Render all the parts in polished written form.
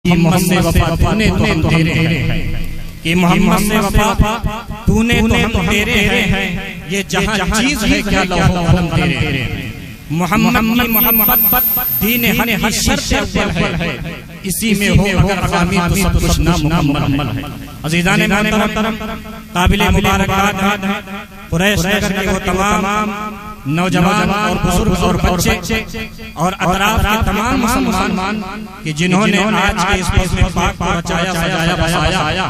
मोहम्मद से वफा तूने तो हम तेरे हैं, कि मोहम्मद से वफा तूने तो हम तेरे हैं, ये जहां चीज है क्या लौहो कलम तेरे हैं। मोहम्मद की मोहब्बत दीन हक की शर्त अव्वल है, इसी में हो अगर अगामी तो सब कुछ नामुकम्मल है। अज़ीज़ान मोहतरम, काबिल मुबारकबाद है कुरैश नगर के वो तमाम नौजवान और बुजुर्ग और बच्चे और अतराफ के तमाम मुसलमान कि जिन्होंने आज के इस फजल पाक को रचाया सजाया बसाया।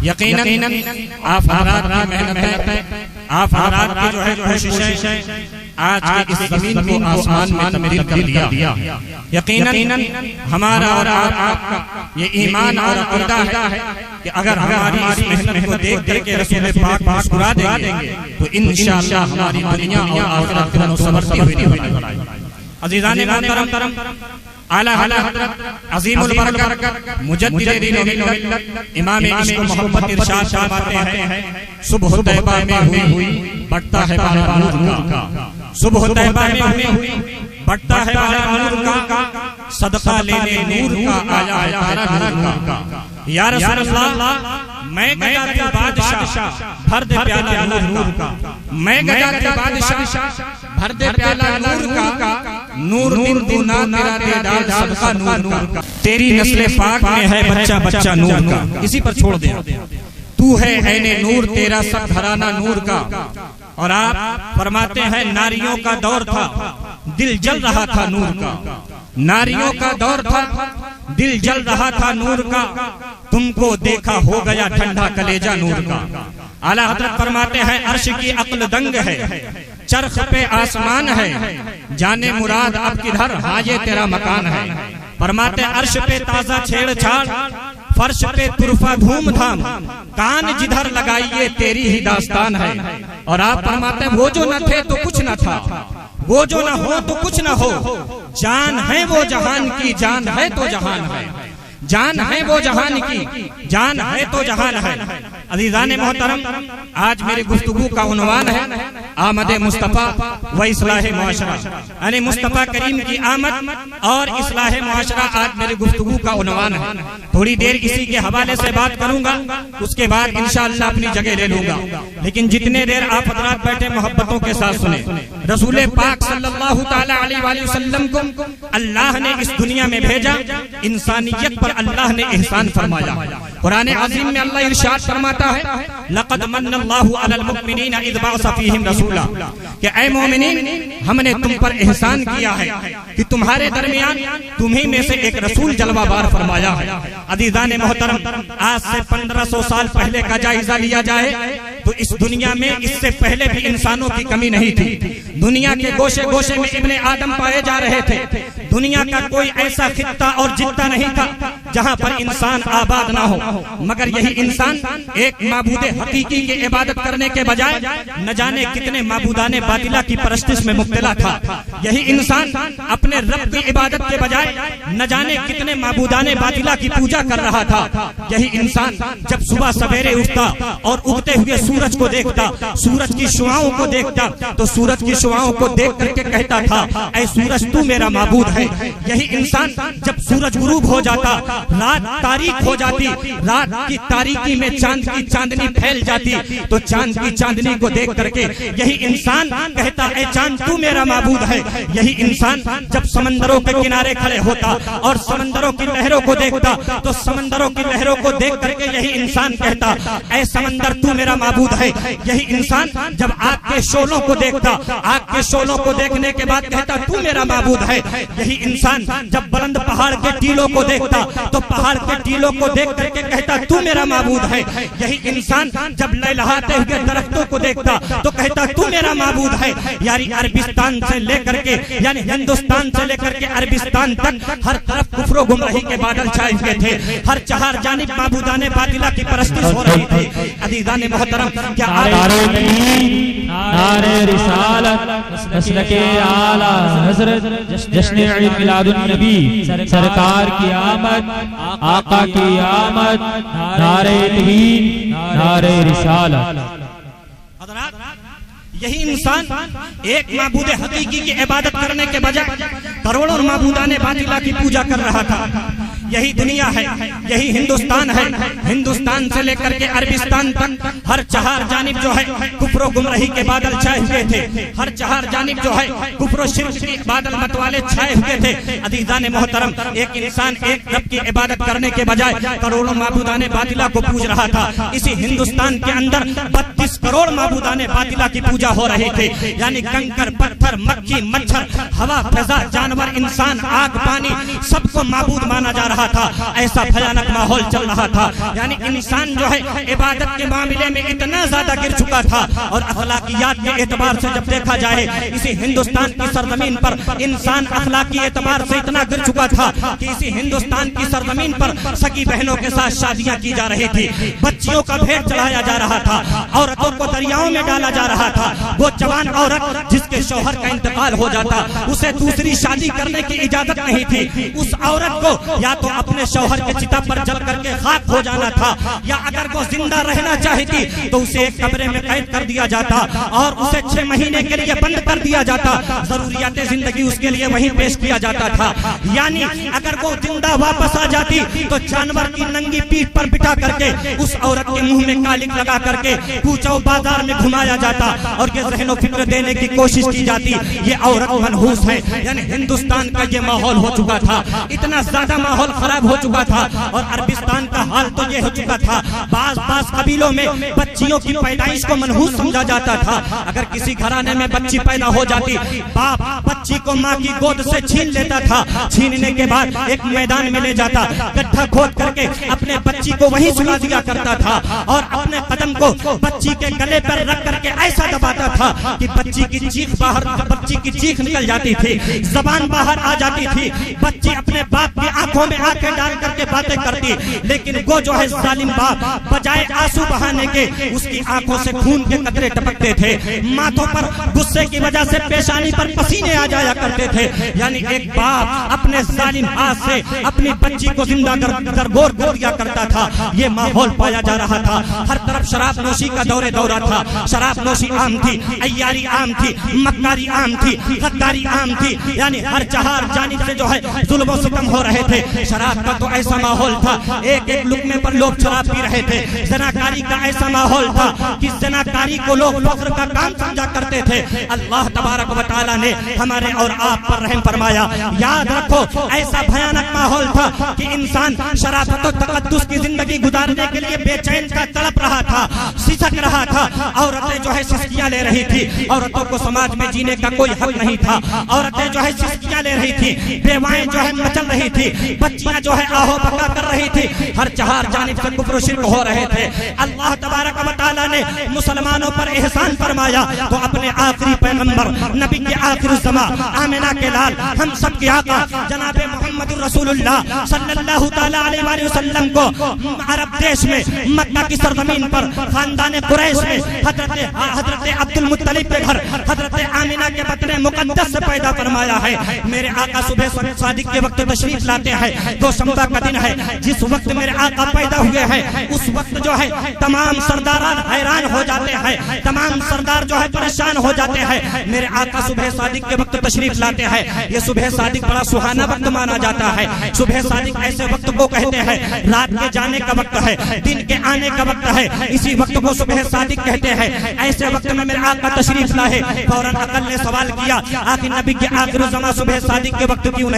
यकीनन आप हज़रात की मेहनत है, आप हज़रात की जो है कोशिश है आज के इस जमीन को आसमान में तब्दील कर दिया। यकीनन हमारा और आपका ये ईमान और अक़ीदा है कि अगर हमारी इस मेहनत को देख के रसूल पाक मुस्कुरा देंगे तो इंशाअल्लाह हमारी दुनिया और आखिरत दोनों संवरती हुई निकलेगी। अज़ीज़ान मोहतरम, आला हज़रत अज़ीमुल बरकत मुजद्दिद दीन व मिल्लत इमाम इश्क मोहब्बत इरशाद फरमाते हैं, सुबह तैबा में हुई बढ़ता है बाला नूर का, सुबह तैबा में हुई बढ़ता है बाला नूर का, सदका लेने नूर का आया है तारा नूर का। या रसूल अल्लाह मैं गया के बादशाह भर दे प्याला नूर का, मैं गया के बादशाह भर दे प्याला नूर का, नूर दिन दूना तेरा देदार सबका नूर का। तेरी नस्ल पाक में है बच्चा बच्चा नूर का, इसी पर छोड़ दे। तू है ऐने नूर तेरा सब घराना नूर का। और आप फरमाते हैं नारियों का दौर था दिल जल रहा था नूर का, नारियों का दौर था दिल जल रहा था नूर का, तुमको देखा हो गया ठंडा कलेजा नूर का। आला हज़रत फरमाते हैं अर्श की अक्ल दंग है, चरख पे आसमान है, जाने मुराद अब किधर हाँ ये तेरा मकान है। फरमाते अर्श पे ताजा छेड़छाड़, फर्श पे तुरफा धूमधाम, कान जिधर लगाइए तेरी ही दास्तान है। और आप फरमाते वो जो न थे तो कुछ न था, वो जो न हो तो कुछ न हो, जान है वो जहान की जान है तो जहान है, जान है वो जहान की जान है तो जहान है। अज़ीज़ान मोहतरम, आज मेरी गुफ्तगू का उन्वान है आमद मुस्तफ़ा व इस्लाह मुआशरा, यानी मुस्तफ़ा करीम की आमद और इस्लाह मुआशरा आज मेरी गुफ्तगू का उन्वान है। थोड़ी देर इसी के हवाले से बात करूंगा, उसके बाद इंशाअल्लाह अपनी जगह ले लूंगा। लेकिन जितने देर आप हज़रात बैठे मोहब्बतों के साथ सुने, रसूल पाक सल्लल्लाहु तआला अलैहि वसल्लम को अल्लाह ने इस दुनिया में भेजा, इंसानियत पर अल्लाह ने एहसान फरमाया। कुरान अज़ीम में अल्लाह इरशाद फरमाता है लक़द मन्नल्लाहु अलल मुमिनीना इज़ बअसा फ़ीहिम रसूला, कि ऐ मोमिनीन हमने तुम पर एहसान किया है कि तुम्हारे दरमियान तुम्ही में से एक रसूल जलवाबार फरमाया है। अज़ीज़ान मोहतरम, आज से 1500 साल पहले का जायजा लिया जाए तो इस दुनिया में इससे पहले भी इंसानों की कमी नहीं थी। दुनिया के गोशे गोशे में इब्ने आदम पाए जा रहे थे। दुनिया का कोई ऐसा खित्ता और जित्ता नहीं था जहां पर इंसान आबाद ना हो, मगर यही इंसान एक माबूदे हकीकी की इबादत करने के बजाय न जाने कितने माबूदाने बातिला की परस्तिश में मुब्तला था। यही इंसान अपने रब की इबादत के बजाय न जाने कितने माबूदाने बातिला की पूजा कर रहा था। यही इंसान जब सुबह सवेरे उठता और उगते हुए सूरज को देखता, सूरज की शुआओं को देखता, तो सूरज की शुआओं को देख करके कहता था ऐ सूरज तू मेरा माबूद है। यही इंसान जब सूरज गुरूब हो जाता, रात तारीक हो जाती, रात की तारीकी में चांद की चांदनी फैल जाती, तो चांद की चांदनी को देख करके यही इंसान कहता ऐ चांद तू मेरा माबूद है। यही इंसान जब समंदरों के किनारे खड़े होता और समंदरों की लहरों को देखता, तो समंदरों की लहरों को देख करके यही इंसान कहता ऐ समंदर तू मेरा माबूद है। यही इंसान जब आग के शोलों को देखता, आग के शोलों को देखने के बाद कहता तू मेरा माबूद है। यही इंसान जब बुलंद पहाड़ के टीलों को देखता, तो पहाड़ के टीलों को देख करके कहता तू मेरा माबूद है। यही इंसान जब लहलहाते हुए दरख्तों को देखता, तो कहता तू मेरा माबूद है। यानी अरबिस्तान से लेकर के यानी हिंदुस्तान से लेकर के अरबिस्तान तक हर तरफ कुफ्र गुमराही के बादल छाए हुए थे, हर चार जानिब माबूदाने बातिला की परस्तिश हो रही थी। अज़ीज़ान मोहतरम, क्या नारे रिसालत मसलके आला हज़रत जश्न ईद मिलादुन नबी, सरकार की आमद, आका की आमद, नारे तकबीर, नारे रिसालत। यही इंसान एक माबूद हकीकी की इबादत करने के बजाय करोड़ों माबूदाने बातिला की पूजा कर रहा था। यही दुनिया है, यही हिंदुस्तान है। हिंदुस्तान से लेकर के अरबिस्तान तक हर चार जानिब जो है कुफ्र गुमराही के बादल छाए हुए थे। हर चार जानिब जो है कुफ्र शिर्क के बादल मतवाले छाए हुए थे। अजीजान मोहतरम, एक इंसान एक रब की इबादत करने के बजाय करोड़ों माबूदाने बातिला को पूज रहा था। इसी हिंदुस्तान के अंदर 32 करोड़ माबूदाने बातिला की पूजा हो रही थी। यानी कंकर, पत्थर, मक्खी, मच्छर, हवा, फिजा, जानवर, इंसान, आग, पानी, सबको माबूद माना जा रहा था। ऐसा भयानक माहौल चल रहा था। यानी इंसान जो है इबादत के मामले में इतना ज्यादा गिर चुका था। और अखलाकियात के एतबार से जब देखा जाए, इसी हिंदुस्तान की सरजमीन पर इंसान अखलाकी एतबार से इतना गिर चुका था कि इसी हिंदुस्तान की सरजमीन पर सगी बहनों के साथ शादियां की जा रही थी, बच्चियों का भेंट चढ़ाया जा रहा था, औरतों को दरियाओं में डाला जा रहा था। वो जवान औरत जिसके शौहर का इंतकाल हो जाता, उसे दूसरी शादी करने की इजाजत नहीं थी। उस औरत को या तो अपने शौहर के चिता पर जल करके खाक हो जाना था, या अगर वो जिंदा रहना चाहती तो उसे एक कमरे में कैद कर दिया जाता और उसे 6 महीने के लिए बंद कर दिया जाता। जरूरियात जिंदगी उसके लिए वहीं पेश किया जाता था। यानी अगर वो जिंदा वापस आ जाती तो जानवर की नंगी पीठ पर बिठा करके उस औरत के मुंह में कालिक लगा करके पूछो बाजार में घुमाया जाता और ये ज़हनो फिक्र देने की कोशिश की जाती, ये औरत मनहूस है। यानी हिंदुस्तान का ये माहौल हो चुका था, इतना ज्यादा माहौल खराब हो चुका था। और अरबिस्तान का हाल तो ये हो चुका था, बास कबीलों में बच्चियों की पैदाइश को मनहूस समझा जाता था। अगर किसी घराने में बच्ची पैदा हो जाती, बाप बच्ची को माँ की गोद से छीन लेता था। छीनने के बाद एक मैदान में ले जाता, गड्ढा खोद करके अपने बच्ची को वहीं सुला दिया करता था और अपने कदम को बच्ची के गले पर रख करके ऐसा दबाता था कि बच्ची की चीख निकल जाती थी, जबान बाहर आ जाती थी। बच्ची अपने बाप की आंखों में आंखें डाल करके बातें करती, लेकिन वो जो है जालिम बाप बजाय आंसू बहाने के उसकी आंखों से खून के कतरे टपकते थे। माथों पर गुस्से की वजह से पेशानी पर पसीने आ जाया करते थे। यानी एक बाप अपने जालिम हाथ से अपनी बच्ची को जिंदा दरगोर कर दिया करता था। ये माहौल पाया जा रहा था। हर तरफ शराब नोशी का दौरा था। शराब नोशी आम थी, अय्यारी आम थी, मक्कारी आम थी, गद्दारी आम थी। यानी हर चार जानिब से जो है जुल्म सितम हो रहे थे। शराब का तो ऐसा माहौल था, एक एक लुकमे पर लोग शराब पी रहे थे। जनाकारी का ऐसा माहौल था कि जनाकारी को लोग फख्र का काम समझा करते थे। अल्लाह तबारक व तआला ने हमारे और आप पर रहम फरमाया। याद रखो, ऐसा भयानक माहौल था कि इंसान शराफत और तकद्दुस की जिंदगी गुजारने के लिए बेचैन का तड़प रहा था, सिसक रहा था। औरतें जो है सिसकियां ले रही थी। औरतों को समाज में जीने का कोई हक नहीं था। औरतें जो है सिसकियां ले रही थी, बेवाएं जो है मचल रही थी, बच्चियां जो है आहो बका कर रही थी। हर चार जानिब से कुफ्र शिर्क हो रहे थे। अल्लाह तबारक व तआला ने मुसलमानों पर एहसान फरमाया तो अपने आखिरी पैगंबर नबी के आखिरी ज़मा आमिना के लाल हम सब के आका जनाब मोहम्मद रसूलुल्लाह सल्लल्लाहु तआला अलैहि वसल्लम को अरब देश में मक्का की सरजमीन पर खानदान कुरैश में हजरत अब्दुल मुत्तलिब के घर हजरत आमिना के बतन मुकद्दस से पैदा फरमाया है। मेरे आका सुबह सादिक के वक्त तशरीफ लाते हैं। दोशंबा का दिन है, जिस वक्त मेरे आका पैदा हुए हैं उस वक्त जो है तमाम सरदारान हैरान हो जाते हैं, तमाम सरदार जो है परेशान हो जाते हैं। मेरे आका सुबह सादिक के वक्त तशरीफ लाते हैं। ये सुबह सादिक बड़ा सुहाना वक्त माना जाता है। सुबह सादिक ऐसे वक्त को कहते हैं, रात के जाने का वक्त है, दिन के आने का वक्त है, इसी वक्त को सुबह सादिक कहते हैं। ऐसे वक्त में मेरे आका तशरीफ लाए। फौरन अकल ने सवाल किया, आखिर नबी के आखिरी ज़मा सुबह सादिक के वक्त क्यों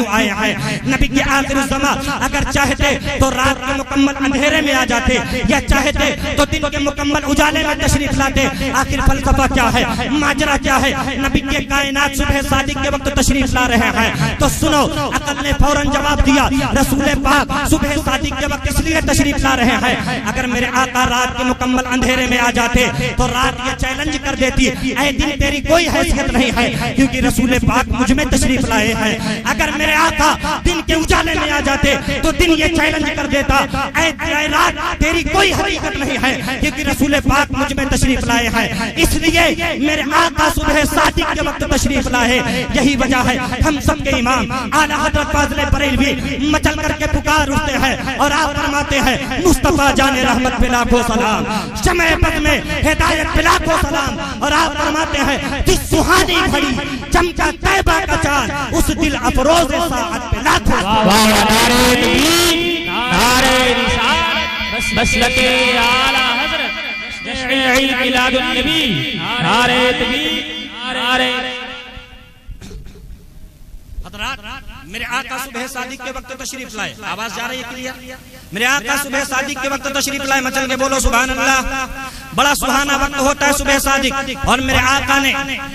आए हैं? नबी के आखिरी ज़मा अगर चाहते तो रात के मुकम्मल अंधेरे में आ जाते, या चाहते तो दिन के मुकम्मल उजाले में तशरीफ लाते। आखिर फलसफा क्या है, माजरा क्या है? नबी के कायनात सुबह सादिक के वक्त तशरीफ ला रहे हैं। तो सुनो, अकल ने फौरन जवाब दिया, रसूल पाक सुबह सादिक के वक्त इसलिए तशरीफ ला रहे हैं, अगर मेरे आका रात के मुकम्मल अंधेरे में आ जाते तो रात ये चैलेंज कर देती, ऐ दिन तेरी कोई हैसियत नहीं है क्योंकि रसूल पाक मुझ में तशरीफ लाए हैं। अगर मेरे आका दिन के उजाले में आ जाते तो दिन ये चैलेंज कर देता, ऐ रात तेरी कोई हकीकत नहीं है क्योंकि रसूल पाक मुझ में तशरीफ लाए हैं। इसलिए मेरे आका सुबह सादिक के वक्त तशरीफ लाए। यही वजह है हम सबके इमाम आला हज़रत फाज़िल बरेलवी मचल करके पुकार उठते हैं, और आप फरमाते हैं मुस्तफा जाने रहमत पे लाखों सलाम, शमे पद में हिदायत पे लाखों सलाम। और आप फरमाते हैं जिस सुहानी घड़ी चमका तैबा का चांद, उस दिल अफरोज साअत पे लाखों मसलके आला हज़रत जश्न ईद मिलादुन नबी, नारे तकबीर, नारे। मेरे आका सुबह सादिक के वक्त तशरीफ लाए, आवाज जा रही है क्लियर? मेरे आका सुबह सादिक के वक्त तशरीफ लाए, मचल के बोलो सुभान अल्लाह। बड़ा सुहाना वक्त होता है सुबह सादिक, और मेरे आका ने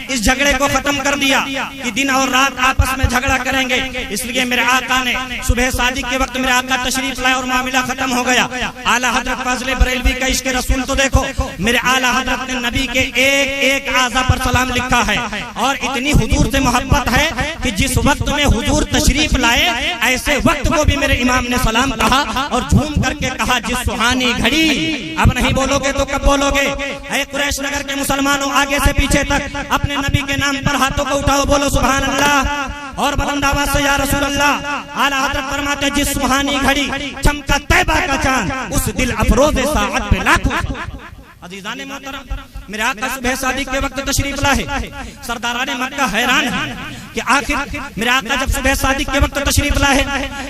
इस झगड़े को खत्म कर दिया कि दिन और रात आपस में झगड़ा करेंगे। इसलिए मेरे आका ने सुबह सादिक के वक्त मेरे आका तशरीफ लाए और मामला खत्म हो गया। आला हजरत फाज़िल बरेलवी का इश्क रसूल तो देखो, मेरे आला हजरत ने नबी के एक एक आज़ा पर सलाम लिखा है, और इतनी हुजूर से मोहब्बत है कि जिस वक्त में हुजूर तशरीफ लाए, ऐसे वक्त को भी मेरे इमाम ने सलाम कहा और झूम करके कहा जिस सुहानी घड़ी। अब नहीं बोलोगे तो कब बोलोगे? ऐ कुरैश नगर के मुसलमानों, आगे से पीछे तक अपने नबी के नाम पर हाथों को उठाओ, बोलो सुभान अल्लाह और बुलंद आवाज से या रसूल अल्लाह। आला हज़रत फरमाते जिस सुहानी घड़ी चमका तैबा का चांद, उस दिल अफरोज साअत पे लाखों। अज़ीज़ाने मोहतरम, मेरे आका सुबह सादिक के वक्त तशरीफ लाए, सरदाराने मक्का हैरान है कि आखिर मेरे आका जब सुबह सादिक के वक्त तशरीफ लाए,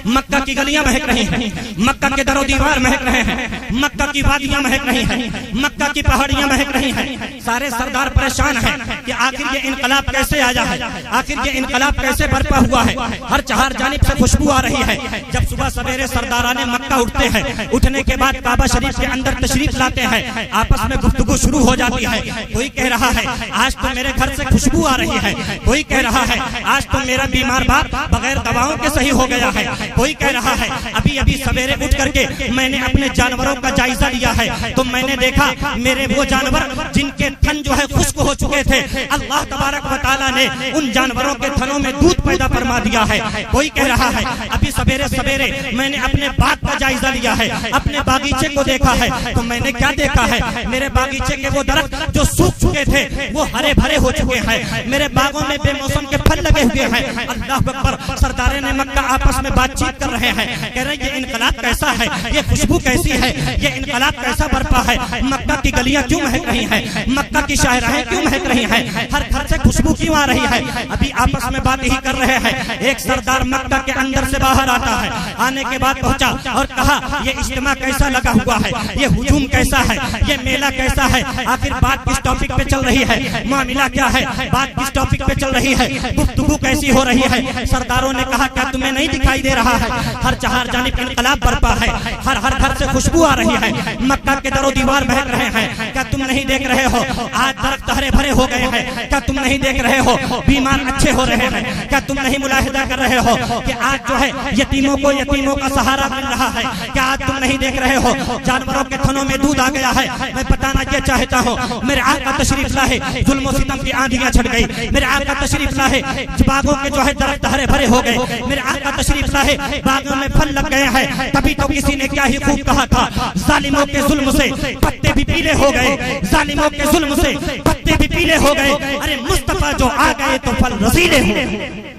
मक्का की गलियां महक रही हैं, मक्का के दरो दीवार महक रहे हैं, मक्का की वादियां महक रही हैं, मक्का की पहाड़ियां महक रही हैं। सारे सरदार परेशान हैं कि आखिर ये इनकलाब कैसे आया है, आखिर ये इनकलाब कैसे बरपा हुआ है। हर चार जानिब से खुशबू आ रही है। जब सुबह सवेरे सरदाराने मक्का उठते हैं, उठने के बाद काबा शरीफ के अंदर तशरीफ लाते हैं, आपस में गुफ्तगू शुरू हो जाती है। कोई कह रहा है आज तो मेरे घर से खुशबू आ रही है, कोई कह रहा है आज तो मेरा बीमार बाप बगैर दवाओं के सही हो गया है, कोई कह रहा है अभी अभी सवेरे उठ करके मैंने अपने जानवरों का जायजा लिया है तो मैंने देखा मेरे वो जानवर जिनके थन जो है खुश्क हो चुके थे, अल्लाह तबारक व तआला ने उन जानवरों के थनों में दूध पैदा फरमा दिया है। कोई कह रहा है अभी सवेरे सवेरे मैंने अपने बाग का जायजा लिया है, अपने बागीचे को देखा है तो मैंने क्या देखा है, मेरे बागीचे के वो दरख्त जो सूख चुके थे वो हरे भरे हो चुके हैं, मेरे बागों में बेमौसम के फल लगे हुए हैं। अल्लाह अकबर। सरदारे ने मक्का आपस में बातचीत कर रहे हैं, कह रहे हैं ये इनकलाब कैसा है, ये खुशबू कैसी है, ये इनकलाब कैसा बरपा है, मक्का की गलियां क्यों महक रही हैं, मक्का की शाहराहें क्यों महक रही हैं, हर घर से खुशबू क्यों आ रही है। अभी आपस में बात ही कर रहे हैं, एक सरदार मक्का के अंदर से बाहर आता है, आने के बाद पहुंचा और कहा ये इज्तिमा कैसा लगा हुआ है, ये हुजूम कैसा है, ये मेला कैसा है, आखिर बात किस टॉपिक पे चल रही है, मामला क्या है, बात किस टॉपिक पे चल रही है, गुफ्तगू कैसी हो रही है। सरदारों ने कहा क्या तुम्हें नहीं दिखाई दे रहा है, हर चार जानिब इनकलाब बरपा है, हर हर घर से खुशबू आ रही है, मक्का के दरो दीवार महक रहे हैं, क्या तुम नहीं देख रहे हो, आज दरख्त हरे भरे हो गए हैं, क्या तुम नहीं देख रहे हो, बीमार अच्छे हो रहे हैं, क्या तुम नहीं मुलाहिदा कर रहे हो कि आज जो है यतीमों का सहारा मिल रहा है, क्या आज तुम नहीं देख रहे हो जानवरों के थनों में दूध आ गया है। मैं बताना ये चाहता हूँ मेरे आका तशरीफ लाए, जुल्म सितम की आंधियां छट गई, मेरे आका तशरीफ लाए, बागों के जो है दरख्त हरे भरे हो गए, मेरे आका तशरीफ लाए, बागों में फल लग गए हैं। तभी तो किसी ने क्या ही खूब कहा था, जालिमों के जुल्म से पत्ते भी पीले हो गए, जालिमों के जुल्म से पत्ते भी पीले हो गए, अरे मुस्तफा जो आ गए तो फल रसीले हो गए।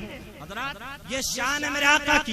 ये शान है मेरे आका की,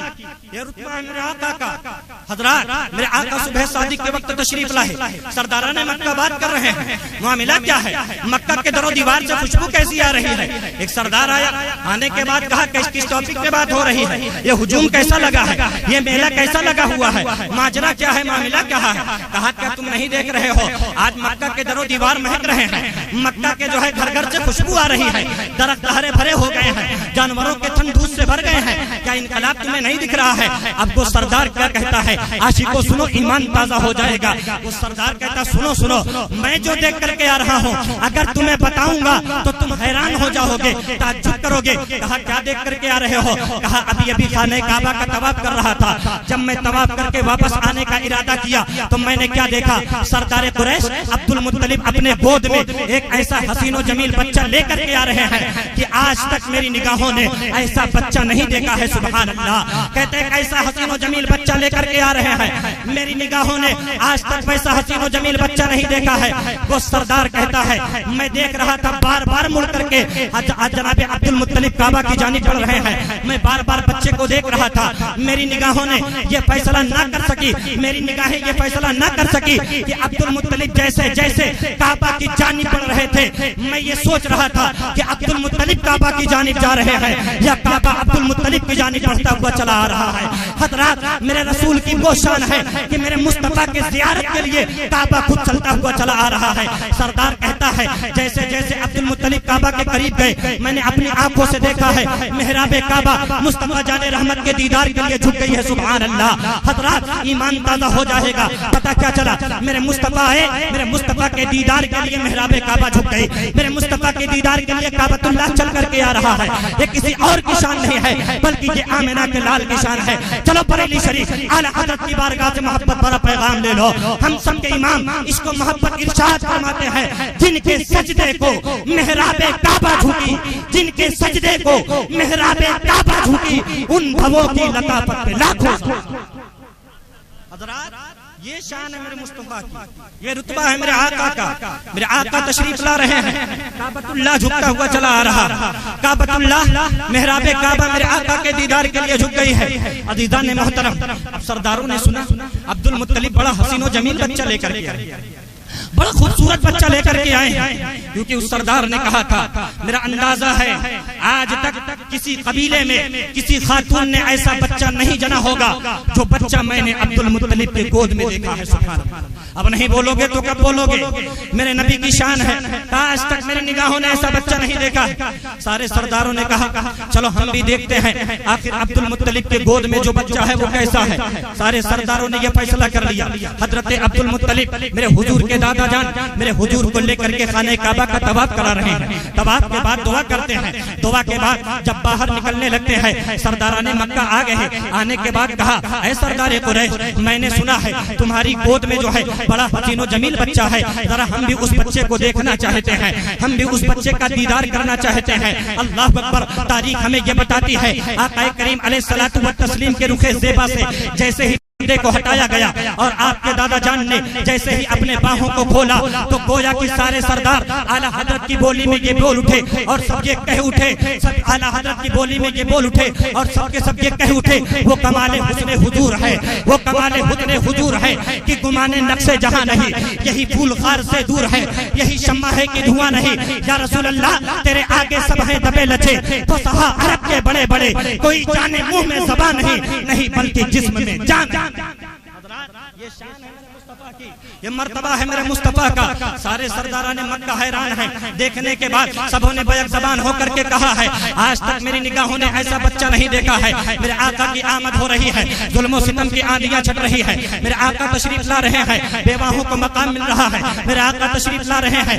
ये रुतबा है मेरे आका का। हजरात मेरे आका सुबह सादिक के वक्त तशरीफ लाए, सरदाराने मक्का बात कर रहे हैं, मामला क्या है, मक्का के दरो दीवार से खुशबू कैसी आ रही है। एक सरदार आया, आने के बाद कहा किस टॉपिक पे बात हो रही है, ये हुजूम कैसा लगा है, ये मेला कैसा लगा हुआ है, माजरा क्या है, मामला क्या है। कहा क्या तुम नहीं देख रहे हो आज मक्का के दरो दीवार महक रहे हैं, मक्का के जो है घर घर से खुशबू आ रही है, दरख्त हरे भरे हो गए हैं, जानवरों के थन दूध से भर गए हैं, क्या इनकलाब तुम्हें नहीं दिख रहा है। अब वो सरदार क्या कहता है, आशिको सुनो ईमान ताजा हो जाएगा। वो सरदार कहता सुनो सुनो, मैं जो देख करके आ रहा हूँ अगर तुम्हें बताऊंगा तो तुम हैरान हो जाओगे, ताज्जुब करोगे। कहा क्या देख करके आ रहे हो। कहा अभी अभी खाने काबा का तवाफ कर रहा था, जब मैं तवाफ करके वापस आने का इरादा किया तो मैंने क्या देखा, सरदार कुरैश अब्दुल मुत्तलिब अपने गोद में एक ऐसा हसीनो जमील बच्चा लेकर के आ रहे हैं कि आज तक मेरी निगाहों ने ऐसा बच्चा नहीं देखा है। सुभान अल्लाह। कहते हैं ऐसा हसीनो जमील बच्चा लेकर के आ आ रहे हैं। मेरी निगाहों ने आज तक वैसा हसीन और जमील बच्चा नहीं देखा है। वो सरदार कहता है मैं देख रहा था बार बार मुड़ करके जनाब अब्दुल मुत्तलिब काबा की जानिब बढ़ रहे हैं। मैं बार बार बच्चे को देख रहा था। मेरी निगाहों ने ये फैसला ना कर सकी, मेरी निगाहें ये फैसला ना कर सकी कि अब्दुल मुत्तलिब जैसे जैसे काबा की जानिब बढ़ रहे थे, मैं ये सोच रहा था कि अब्दुल मुत्तलिब काबा की जानिब जा रहे हैं या काबा अब्दुल मुत्तलिब की जानिब बढ़ता हुआ चला आ रहा है। हज़रात मेरे रसूल की वो शान है कि मेरे मुस्तफा की ज़ियारत के लिए काबा खुद चलता हुआ चला आ रहा है। सरदार कहता है जैसे जैसे अब्दुल मुत्तलिब काबा के करीब गए, मैंने अपनी आंखों से देखा है मेहराबे काबा मुस्तफा जाने रहमत के दीदार के लिए झुक गई है। सुभान अल्लाह। हज़रात ईमान ताज़ा हो जाएगा। पता क्या चला, मेरे मुस्तफा आए, मेरे मुस्तफा के दीदार के लिए मेहराबे काबा झुक गई, मेरे मुस्तफा के दीदार के लिए काबतुल्लाह चल करके आ रहा है। ये किसी और की शान नहीं है बल्कि ये आमिना के लाल की शान है। चलो बरेली शरीफ आला हज़रत की बारगाह से मोहब्बत भरा पैगाम ले लो। हम सब के इमाम इसको मोहब्बत इरशाद फरमाते हैं, जिनके सजदे को मेहराबे काबा झुकी, जिनके सजदे को मेहराबे काबा झुकी, उन भवों की लताफत पे लाखों। हज़रात ये शान है मेरे मुस्तफा की, ये रुतबा है मेरे आका का। मेरे आका तशरीफ ला रहे हैं, काबतुल्लाह झुकता हुआ चला आ रहा। काबतुल्लाह मेहराबे काबा मेरे आका के दीदार के लिए झुक गई है। अज़ीज़ान ने मोहतरम, अब सरदारों ने सुना अब्दुल मुत्तलिब बड़ा हसीन और जमील बच्चा लेकर के आए, बड़ा खूबसूरत बच्चा लेकर के आए, क्योंकि उस सरदार ने कहा था मेरा अंदाजा है आज तक किसी कबीले में किसी खातून ने ऐसा बच्चा नहीं जना होगा जो बच्चा मैंने अब्दुल मुत्तलिब के गोद में देखा है। सुभान अल्लाह। अब नहीं बोलोगे तो कब बोलोगे? मेरे नबी की शान है, आज तक मेरी निगाहों ने ऐसा बच्चा नहीं देखा। सारे सरदारों ने कहा चलो हम भी देखते हैं आखिर अब्दुल मुत्तलिब के गोद में जो बच्चा है वो कैसा है। सारे सरदारों ने यह फैसला कर लिया, हजरत अब्दुल मुत्तलिब मेरे हुजूर के दादा जान मेरे हुजूर को लेकर के खाने काबा का तवाफ करा रहे हैं। तवाफ के बाद दुआ करते हैं, दुआ के बाद जब बाहर निकलने लगते हैं, सरदाराने मक्का आ गए। आने के बाद कहा ऐ सरदारे कुरैश, मैंने सुना है तुम्हारी गोद में जो है बड़ा हसीनो जमील बच्चा है, जरा हम भी उस बच्चे को देखना चाहते हैं, हम भी उस बच्चे का दीदार करना चाहते हैं। अल्लाह अकबर। तारीख हमें यह बताती है आका करीम अलैहिस्सलातु व तस्लीम के रुखे ज़ेबा से जैसे ही पर्दे को हटाया गया और आपके दादा जान ने जैसे ही अपने बाहों को खोला तो गोया कि सारे सरदार आला हजरत की बोली में ये बोल उठे और सब ये कह उठे, सब आला हजरत की बोली में ये बोल उठे और सबके सब ये कह उठे वो कमाले हुस्ने हुजूर है, वो कमाले हुस्ने हुजूर है कि गुमाने नक्शे जहां नहीं, यही फूल खार से दूर है, यही शम्मा है कि धुआं नहीं। या रसूल अल्लाह तेरे आगे सब है दबे लचे, तो सहा अरब के बड़े बड़े, कोई जाने मुंह में ज़बान नहीं बल्कि जिस्म में जान। ये शान है मेरे मुस्तफा की, ये मर्तबा है मेरे मुस्तफा का। सारे सरदाराने मक्का हैरान है। देखने के बाद सबों ने बैक ज़बान होकर के कहा है आज तक मेरी निगाहों ने ऐसा बच्चा नहीं देखा है। मेरे आका की आमद हो रही है, जुल्म सितम की आंधियां छट रही है, मेरे आका तशरीफ ला रहे हैं, बेवाहों को मकाम मिल रहा है, मेरे आका तशरीफ ला रहे हैं,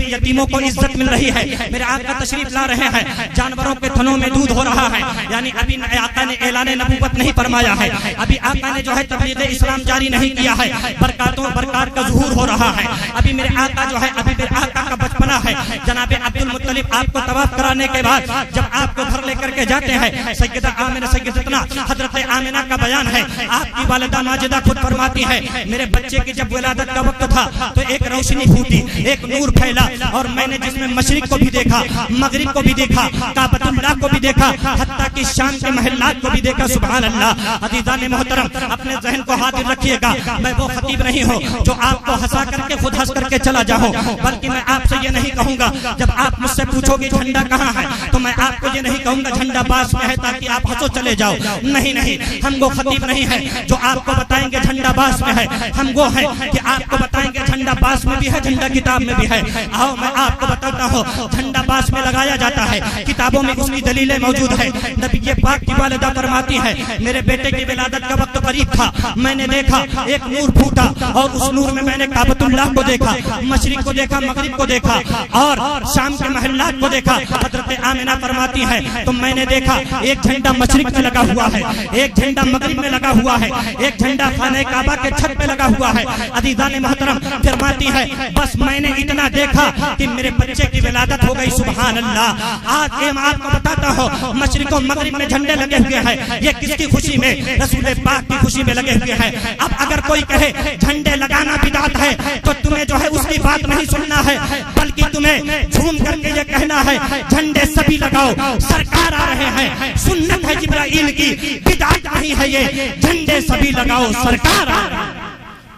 यतीमों को इज्जत मिल रही है, मेरे आका तशरीफ ला रहे हैं, जानवरों के थनों में दूध हो रहा है। यानी अभी आका ने ऐलान नबूवत नहीं फरमाया है, अभी आका ने जो है तबलीग इस्लाम जारी नहीं किया है, बरकत का ज़ुहूर हो रहा है। अभी मेरे आका जो है, अभी मेरे आका का बचपना है। जनाबे अब्दुल मुत्तलिब आपको तवाफ कराने के बाद जब आपको घर लेकर के जाते हैं, सैयदा आमिना सैयदतना हजरत आमिना का बयान है, आपकी वालिदा माजिदा खुद फरमाती है मेरे बच्चे की जब विलादत का वक्त था तो एक रोशनी फूटी, एक नूर फैला और मैंने जिसमें मशरिक को भी देखा, मगरिब को भी देखा, काबतुल्लाह को भी देखा, हत्ता कि शाम के महल्लात को भी देखा। सुभान अल्लाह। अज़ीज़ान मोहतरम, अपने ज़हन को हाजिर रखिएगा, मैं वो खतीब नहीं हूँ जो आपको हंसा करके खुद हंस करके चला जाऊँ, बल्कि मैं आपसे ये नहीं कहूँगा जब आप मुझसे पूछोगे झंडा कहाँ है तो मैं आपको ये नहीं कहूँगा झंडा पास में है ताकि आप हंसो चले जाओ। नहीं नहीं, हम वो खतीब नहीं है जो आपको बताएंगे झंडा पास में है। हम वो है कि आपको बताएंगे झंडा पास में भी है, झंडा किताब में भी है। आओ मैं आपको बताता हूँ, झंडा पास में लगाया जाता है, किताबों में उसकी दलीलें मौजूद है। नबी पाक की वालिदा फरमाती है मेरे बेटे की विलादत का वक्त करीब था, मैंने देखा एक नूर फूटा और उस नूर में मैंने काबतुल्लाह को देखा, मशरिक को देखा, मगरिब को देखा और शाम के महल्लात को देखा। हजरत आमिना फरमाती है तो मैंने देखा एक झंडा मशरिक में लगा हुआ है, एक झंडा मगरिब में लगा हुआ है, एक झंडा खाने काबा के छत पे लगा हुआ है। अजीज़ान मोहतरम फरमाती है बस मैंने इतना देखा कि मेरे बच्चे की विलादत हो गई। सुभान अल्लाह। आज मैं आपको बताता हूँ मशरिक और मगरिब में झंडे लगे हुए हैं, ये किसकी खुशी में? रसूल पाक की खुशी में लगे हुए हैं। अब अगर कोई कहे झंडे लगाना बिदअत है तो तुम्हें जो है उसकी बात नहीं सुनना है, बल्कि तुम्हें झूम करके ये कहना है झंडे सभी लगाओ, सरकार आ रहे हैं, सुन्नत है जिब्राइल की, बिदअत नहीं है ये, झंडे सभी लगाओ, सरकार आ रहे हैं।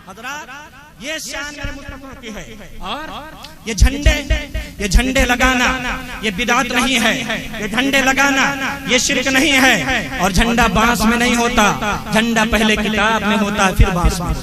हज़रात ये शान मेरे मुस्तफा की है और ये झंडे लगाना ये बिदअत नहीं है, ये झंडे लगाना ये शिर्क नहीं है। और झंडा बांस में नहीं होता, झंडा पहले किताब में होता फिर बांस में।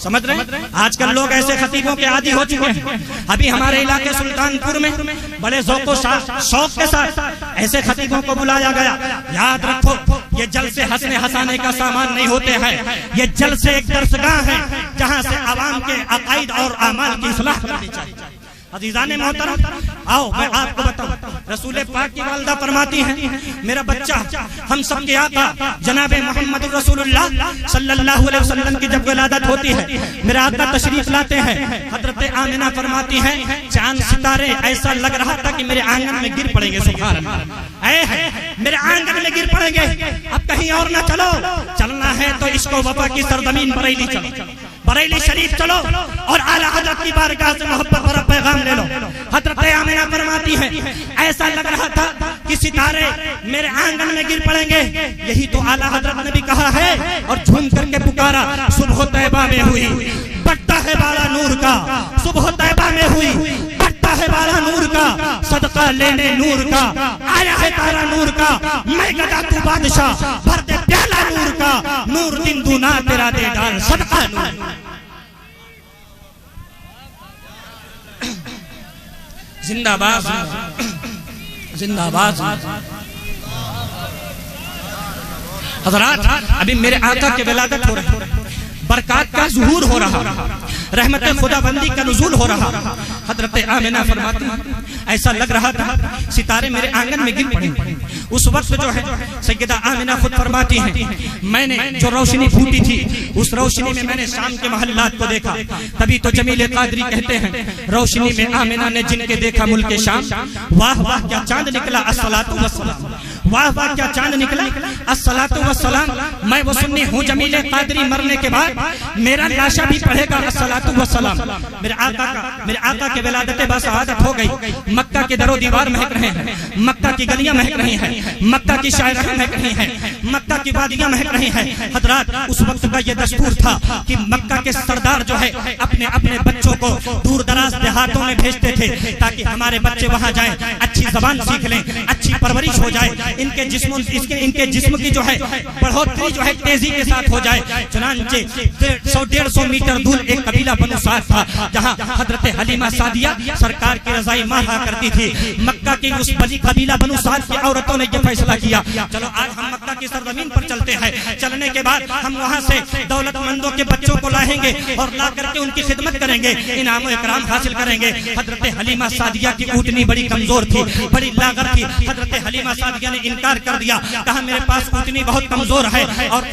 समझ रहे हैं? आजकल लोग ऐसे खतीबों के आदी हो चुके हैं। अभी हमारे इलाके सुल्तानपुर में बड़े शौक के साथ ऐसे खतीबों को बुलाया गया। याद रखो ये जल से हंसने हंसाने का सामान नहीं होते हैं, ये जल से एक दरसगाह है जहाँ से आवाम के अकायद और अमाल की इस्लाह करनी चाहिए। अज़ीज़ान मोहतरम आओ मैं आपको बताऊं, रसूल पाक की वालिदा फरमाती हैं मेरा बच्चा हम सब के आका जनाब मोहम्मद रसूलुल्लाह सल्लल्लाहु अलैहि वसल्लम की जब विलादत होती है, मेरा आका तशरीफ लाते हैं। हजरत आमिना फरमाती हैं चांद सितारे ऐसा लग रहा था कि मेरे आंगन में गिर पड़ेंगे। सुभान अल्लाह। मेरे आंगन में गिर पड़ेंगे। अब कहीं और ना चलो, चलना है तो इसको वफा की सरजमीन बरेली चलो, बरेली शरीफ चलो और आला हजरत की बारगाह से मोहब्बत भरा पैगाम ले लो। हजरत आमिना फरमाती है ऐसा लग रहा था कि सितारे मेरे आंगन में गिर पड़ेंगे। यही तो आला हजरत ने भी कहा है और झूम करके पुकारा सुबह तैबा में हुई, बढ़ता है बाला नूर का, सुबह तैबा में हुई, बढ़ता है बाला नूर का, सदका लेने नूर का, आया है तारा नूर का, मैं गदा तू बादशाह, भर दे प्याला नूर का, नूर दिन दूना तेरा दे डाल सदका नूर। जिंदाबाद जिंदाबाद। हज़रात अभी मेरे आका के विलादत हो रहा है, बरकत का ज़ुहूर हो रहा, रहमत खुदाबंदी का नुज़ूल हो रहा। हज़रत आमिना फरमाती ऐसा लग रहा था सितारे मेरे आंगन में गिर पड़े। उस वक्त जो है सैयदा आमिना खुद फरमाती हैं मैंने जो रोशनी फूटी थी उस रोशनी में मैंने शाम के महल्लात को देखा। तभी तो जमील कादरी कहते हैं रोशनी में आमिना ने जिनके देखा मुल्क शाम, वाह वाह क्या चांद निकला, अस्सलातु वस्सलाम, वाह वाह क्या चांद निकला, अस्सलातु वस्सलाम। मैं वो सुन्नी हूँ जमील कादरी मरने के बाद मेरा लाशा भी पढ़ेगा अस्सलातु वस्सलाम। मेरे आका के विलादत बासआदत हो गई। मक्का के दरो दीवार महक रहे हैं, मक्का की गलियां महक रही हैं, मक्का की शायराएं महक रही हैं, मक्का की वादियां महक रही हैं। हजरात उस वक्त का ये दस्तूर था कि मक्का के सरदार जो है अपने अपने बच्चों को दूर दराज देहातों में भेजते थे ताकि हमारे बच्चे वहां जाएं, अच्छी जबान सीख लें, अच्छी परवरिश हो जाए, इनके जिस्म की जो है बढ़ोतरी जो है तेजी के साथ हो जाए। चुनांचे 100-150 मीटर दूर एक कबीला बनु साद था जहाँ हजरत हलीमा सादिया सरकार की रजाई माहा करती थी। मक्का की उस बली कबीला बनु साद की औरतों ने यह फैसला किया चलो आज हम मक्का की सरजमीन पर चलते हैं, चलने के बाद हम वहाँ से दौलतमंदों के बच्चों को लाएंगे और ला करके उनकी खिदमत करेंगे, इनाम इकराम हासिल करेंगे। हजरत हलीमा सादिया की ऊँटनी बड़ी कमजोर थी, बड़ी लागत थी। हजरत हलीमा सादिया ने इनकार कर दिया, कहा मेरे पास ऊँटनी बहुत कमजोर है और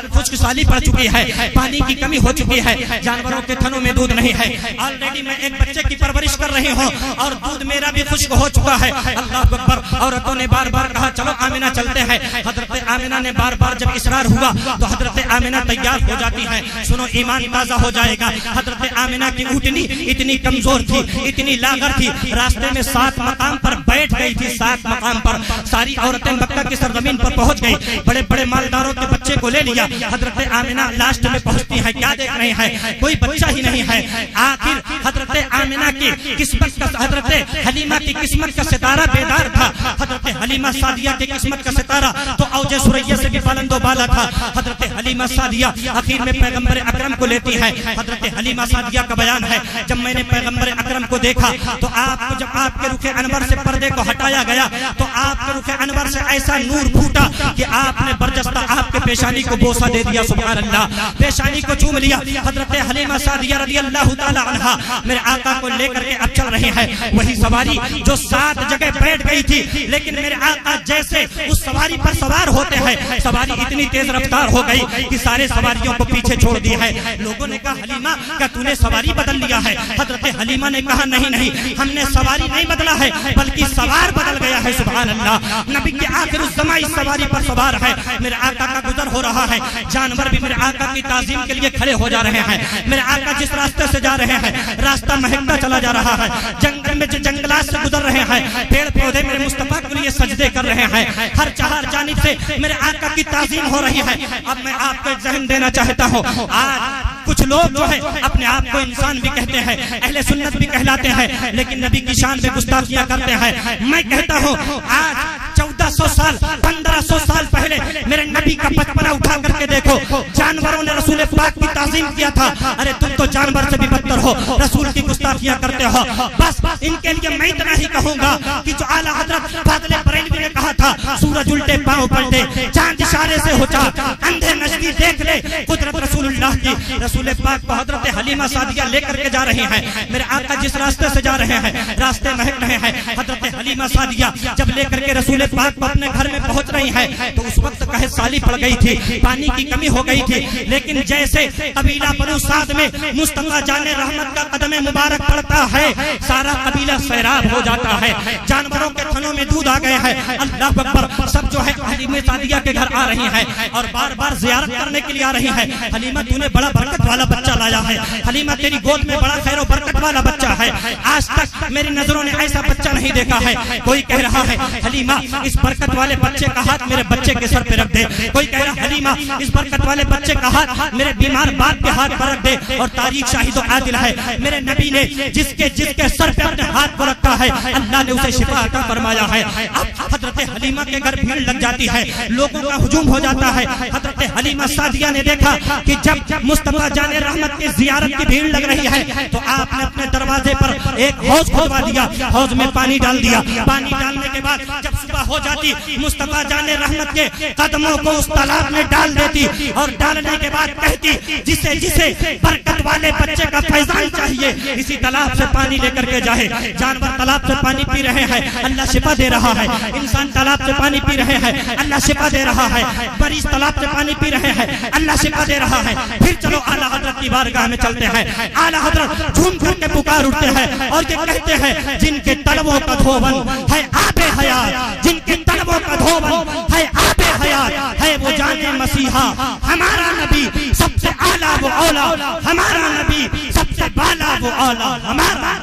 खुश्क साली पड़ चुकी है, पानी की कमी हो चुकी है, जानवरों के थनों में दूध नहीं है, ऑलरेडी मैं एक बच्चे की परवरिश कर रही हूँ और दूध मेरा भी खुश्क हो चुका है। अल्लाह अकबर। औरतों ने बार बार कहा चलो आमिना चलते हैं। हजरत आमिना ने बार बार जब इसरार हुआ तो हजरत आमिना तैयार हो जाती है। सुनो ईमान ताजा हो जाएगा। हजरत आमिना की ऊँटनी इतनी कमजोर थी, इतनी लागर थी, रास्ते में 7 मकाम पर बैठ गई थी। 7 मकाम पर सारी औरतें मक्का की सरजमीन पर पहुंच गई, बड़े बड़े मालदारों के बच्चे को ले लिया। हजरत आमिना लास्ट में पहुंचती है, क्या देख रहे हैं कोई बच्चा ही नहीं है। आखिर हजरत आमिना की किस्मत का, हजरत हलीमा की किस्मत का सितारा बेदार था। हजरत हलीमा सादिया की किस्मत का सितारा तो औजे सुरैया से भी बुलंदो बाला था। हजरत हलीमा सादिया आखिर में पैगंबर अकरम को लेती है। हजरत हलीमा सादिया का बयान है, जब मैंने पैगंबर अकरम को देखा तो आपको जब आपके रुखे अनवर से पर्दे को हटाया गया तो आपके रुखे अनवर से ऐसा नूर फूटा कि आपने बरजस्ता आपके पेशानी को बोसा दे दिया। सुभान अल्लाह, पेशानी को चूम लिया। हजरत हलीमा सादिया रज़ी अल्लाह ताला अन्हा मेरे आका को लेकर के अब चल रही है। वही सवारी जो 7 जगह बैठ गई थी, लेकिन मेरे आका जैसे उस सवारी पर सवार होते हैं, सवारी इतनी तेज रफ्तार हो गई कि सारे सवारियों को पीछे छोड़ दिया है। लोगों ने कहा हलीमा क्या तूने सवारी बदल लिया है? हजरत हलीमा ने कहा नहीं नहीं, हमने सवारी नहीं बदला है बल्कि सवार बदल गया है। सुभान अल्लाह, नबी के आखिर उस समय इस सवारी पर सवार है। मेरे आका का गुजर हो रहा है, जानवर भी मेरे आका की ताजीम के लिए खड़े हो जा रहे हैं। मेरे आका जिस रास्ते से जा रहे हैं रास्ता महकता चला जा रहा है। जंगल में जंगलात से गुजर रहे हैं, पेड़ पौधे मेरे मुस्तफा के लिए सजदे कर रहे हैं। हर चार जानिब से मेरे आका की ताजीम हो रही है। अब मैं आपको एक ज़हन देना चाहता हूँ, आज कुछ लोग जो है अपने आप को इंसान भी कहते हैं, अहले सुन्नत भी कहलाते हैं, लेकिन नबी की शान में गुस्ताखियां करते हैं। मैं कहता हूँ आज 1400 साल 1500 साल पहले मेरे नबी का बचपना उठा करके देखो, जानवरों ने रसूल पाक की ताज़ीम किया था। अरे तुम तो जानवर से भी बदतर हो, रसूल की गुस्ताखियां करते हो। बस इनके लिए मैं इतना ही कहूंगा कि जो आला हजरत फाज़िल बरेलवी ने कहा था, सूरज उल्टे पांव पलटे, चांद इशारे से होता, अंधे नजदी देख ले कुदरत रसूलुल्लाह की। रसूल पाक को हजरत हलीमा सादिया लेकर के जा रहे हैं। मेरे आका जिस रास्ते से जा रहे हैं रास्ते महक रहे हैं। हजरत हलीमा सादिया जब लेकर के रसूल पाक को अपने घर में पहुंच रही है तो उस वक्त कहे साली पड़ गई थी, पानी की कमी हो गई थी। लेकिन जैसे कबीला बनु साद में मुस्तफा जाने रहमत का कदम मुबारक पड़ता है, सारा कबीला सैराब हो जाता है। जानवरों के थनों में दूध आ गए हैं। अल्लाह अकबर, सब जो है हलीमा सादिया के घर आ रही है और बार बार जियारत करने के लिए आ रही है। हलीमा तूने बड़ा बरकत वाला बच्चा लाया है, हलीमा तेरी गोद में बड़ा खैर और बरकत वाला बच्चा है। आज तक मेरी नजरों ने ऐसा बच्चा नहीं देखा है। कोई कह रहा है हलीमा इस बरकत वाले बच्चे का हाथ मेरे बच्चे के सर पे रख दे। कोई कह रहा है हलीमा इस बरकत वाले बच्चे का हाथ मेरे बीमार बाप के हाथ पर रख दे। और तारीख शाहिद और आदिल है, मेरे नबी ने जिसके जिसके सर पे अपने हाथ पर रखा है अल्लाह ने उसे शिफा अता फरमाया है। अब हजरत हलीमा के घर भीड़ लग जाती है, लोगों का हुजूम हो जाता है। हजरत हलीमा सादिया ने देखा कि जब मुस्तफा जाने रहमत की जियारत की भीड़ लग रही है तो आपने अपने दरवाजे पर एक हौज खुदवा दिया, हौज में पानी डाल दिया। पानी डालने के बाद जब सुबह हो जाती मुस्तफा जाने रहमत के कदमों को उस तालाब में डाल देती और डालने के बाद कहती जिसे जिसे बरकत वाले बच्चे का फैजान चाहिए इसी तालाब से पानी लेकर के जाए। जानवर तालाब से पानी पी रहे हैं, अल्लाह शिफा दे रहा है। इंसान तालाब से पानी पी रहे हैं, अल्लाह शिफा दे रहा है। मरीज तालाब से पानी पी रहे हैं, अल्लाह शिफा दे रहा है। फिर चलो आला हजरत की बारगाह में चलते हैं। आला हजरत झूम झूम के पुकार उठते हैं और ये कहते हैं जिनके तलबों का धोवन है आबे हयात, जिनके तलबों का धोवन है आबे हयात है वो जाने मसीहा। हमारा नबी सबसे आला वो औला, हमारा नबी सबसे बाला वो औला हमारा।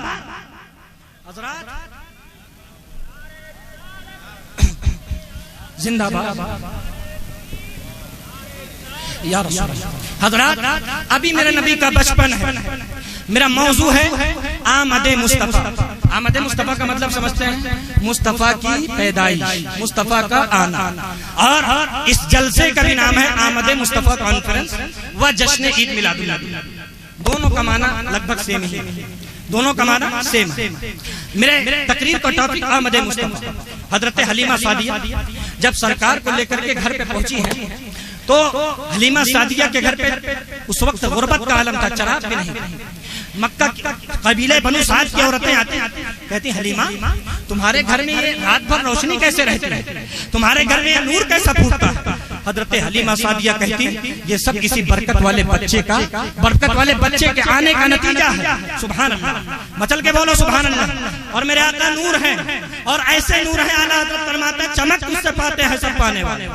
हजरत जिंदाबाद या रसूल अल्लाह। हजरत अभी मेरे नबी का बचपन है, मेरा मौजू है आमदे मुस्तफा। आमदे मुस्तफा का मतलब समझते हैं, मुस्तफा की पैदाइश, मुस्तफा का आना। और इस जलसे का भी नाम है आमदे मुस्तफा कॉन्फ्रेंस व जश्न ईद मिलादुन नबी। दोनों का माना लगभग सेम ही, दोनों का माना सेम। मेरे तकरीर का टॉपिक आमदे मुस्तफा। हजरत हलीमा सादिया जब सरकार को लेकर के घर पे पहुंची है तो हलीमा सादिया के घर पे उस वक्त गुर्बत का आलम था, चराग भी नहीं। मक्का कबीले बनु साद की औरतें आती कहती हलीमा तुम्हारे घर में ये रात भर रोशनी कैसे रहती है, तुम्हारे घर में ये नूर कैसा फूटता है? हजरत हलीमा सादिया कहती ये सब किसी बरकत वाले बच्चे का, बरकत वाले बच्चे के आने का नतीजा है। सुभान अल्लाह, मचल के बोलो सुभान अल्लाह। और मेरे आका नूर है और ऐसे नूर है, आला हजरत फरमाते हैं चमक तुझसे पाते हैं सब पाने वाले,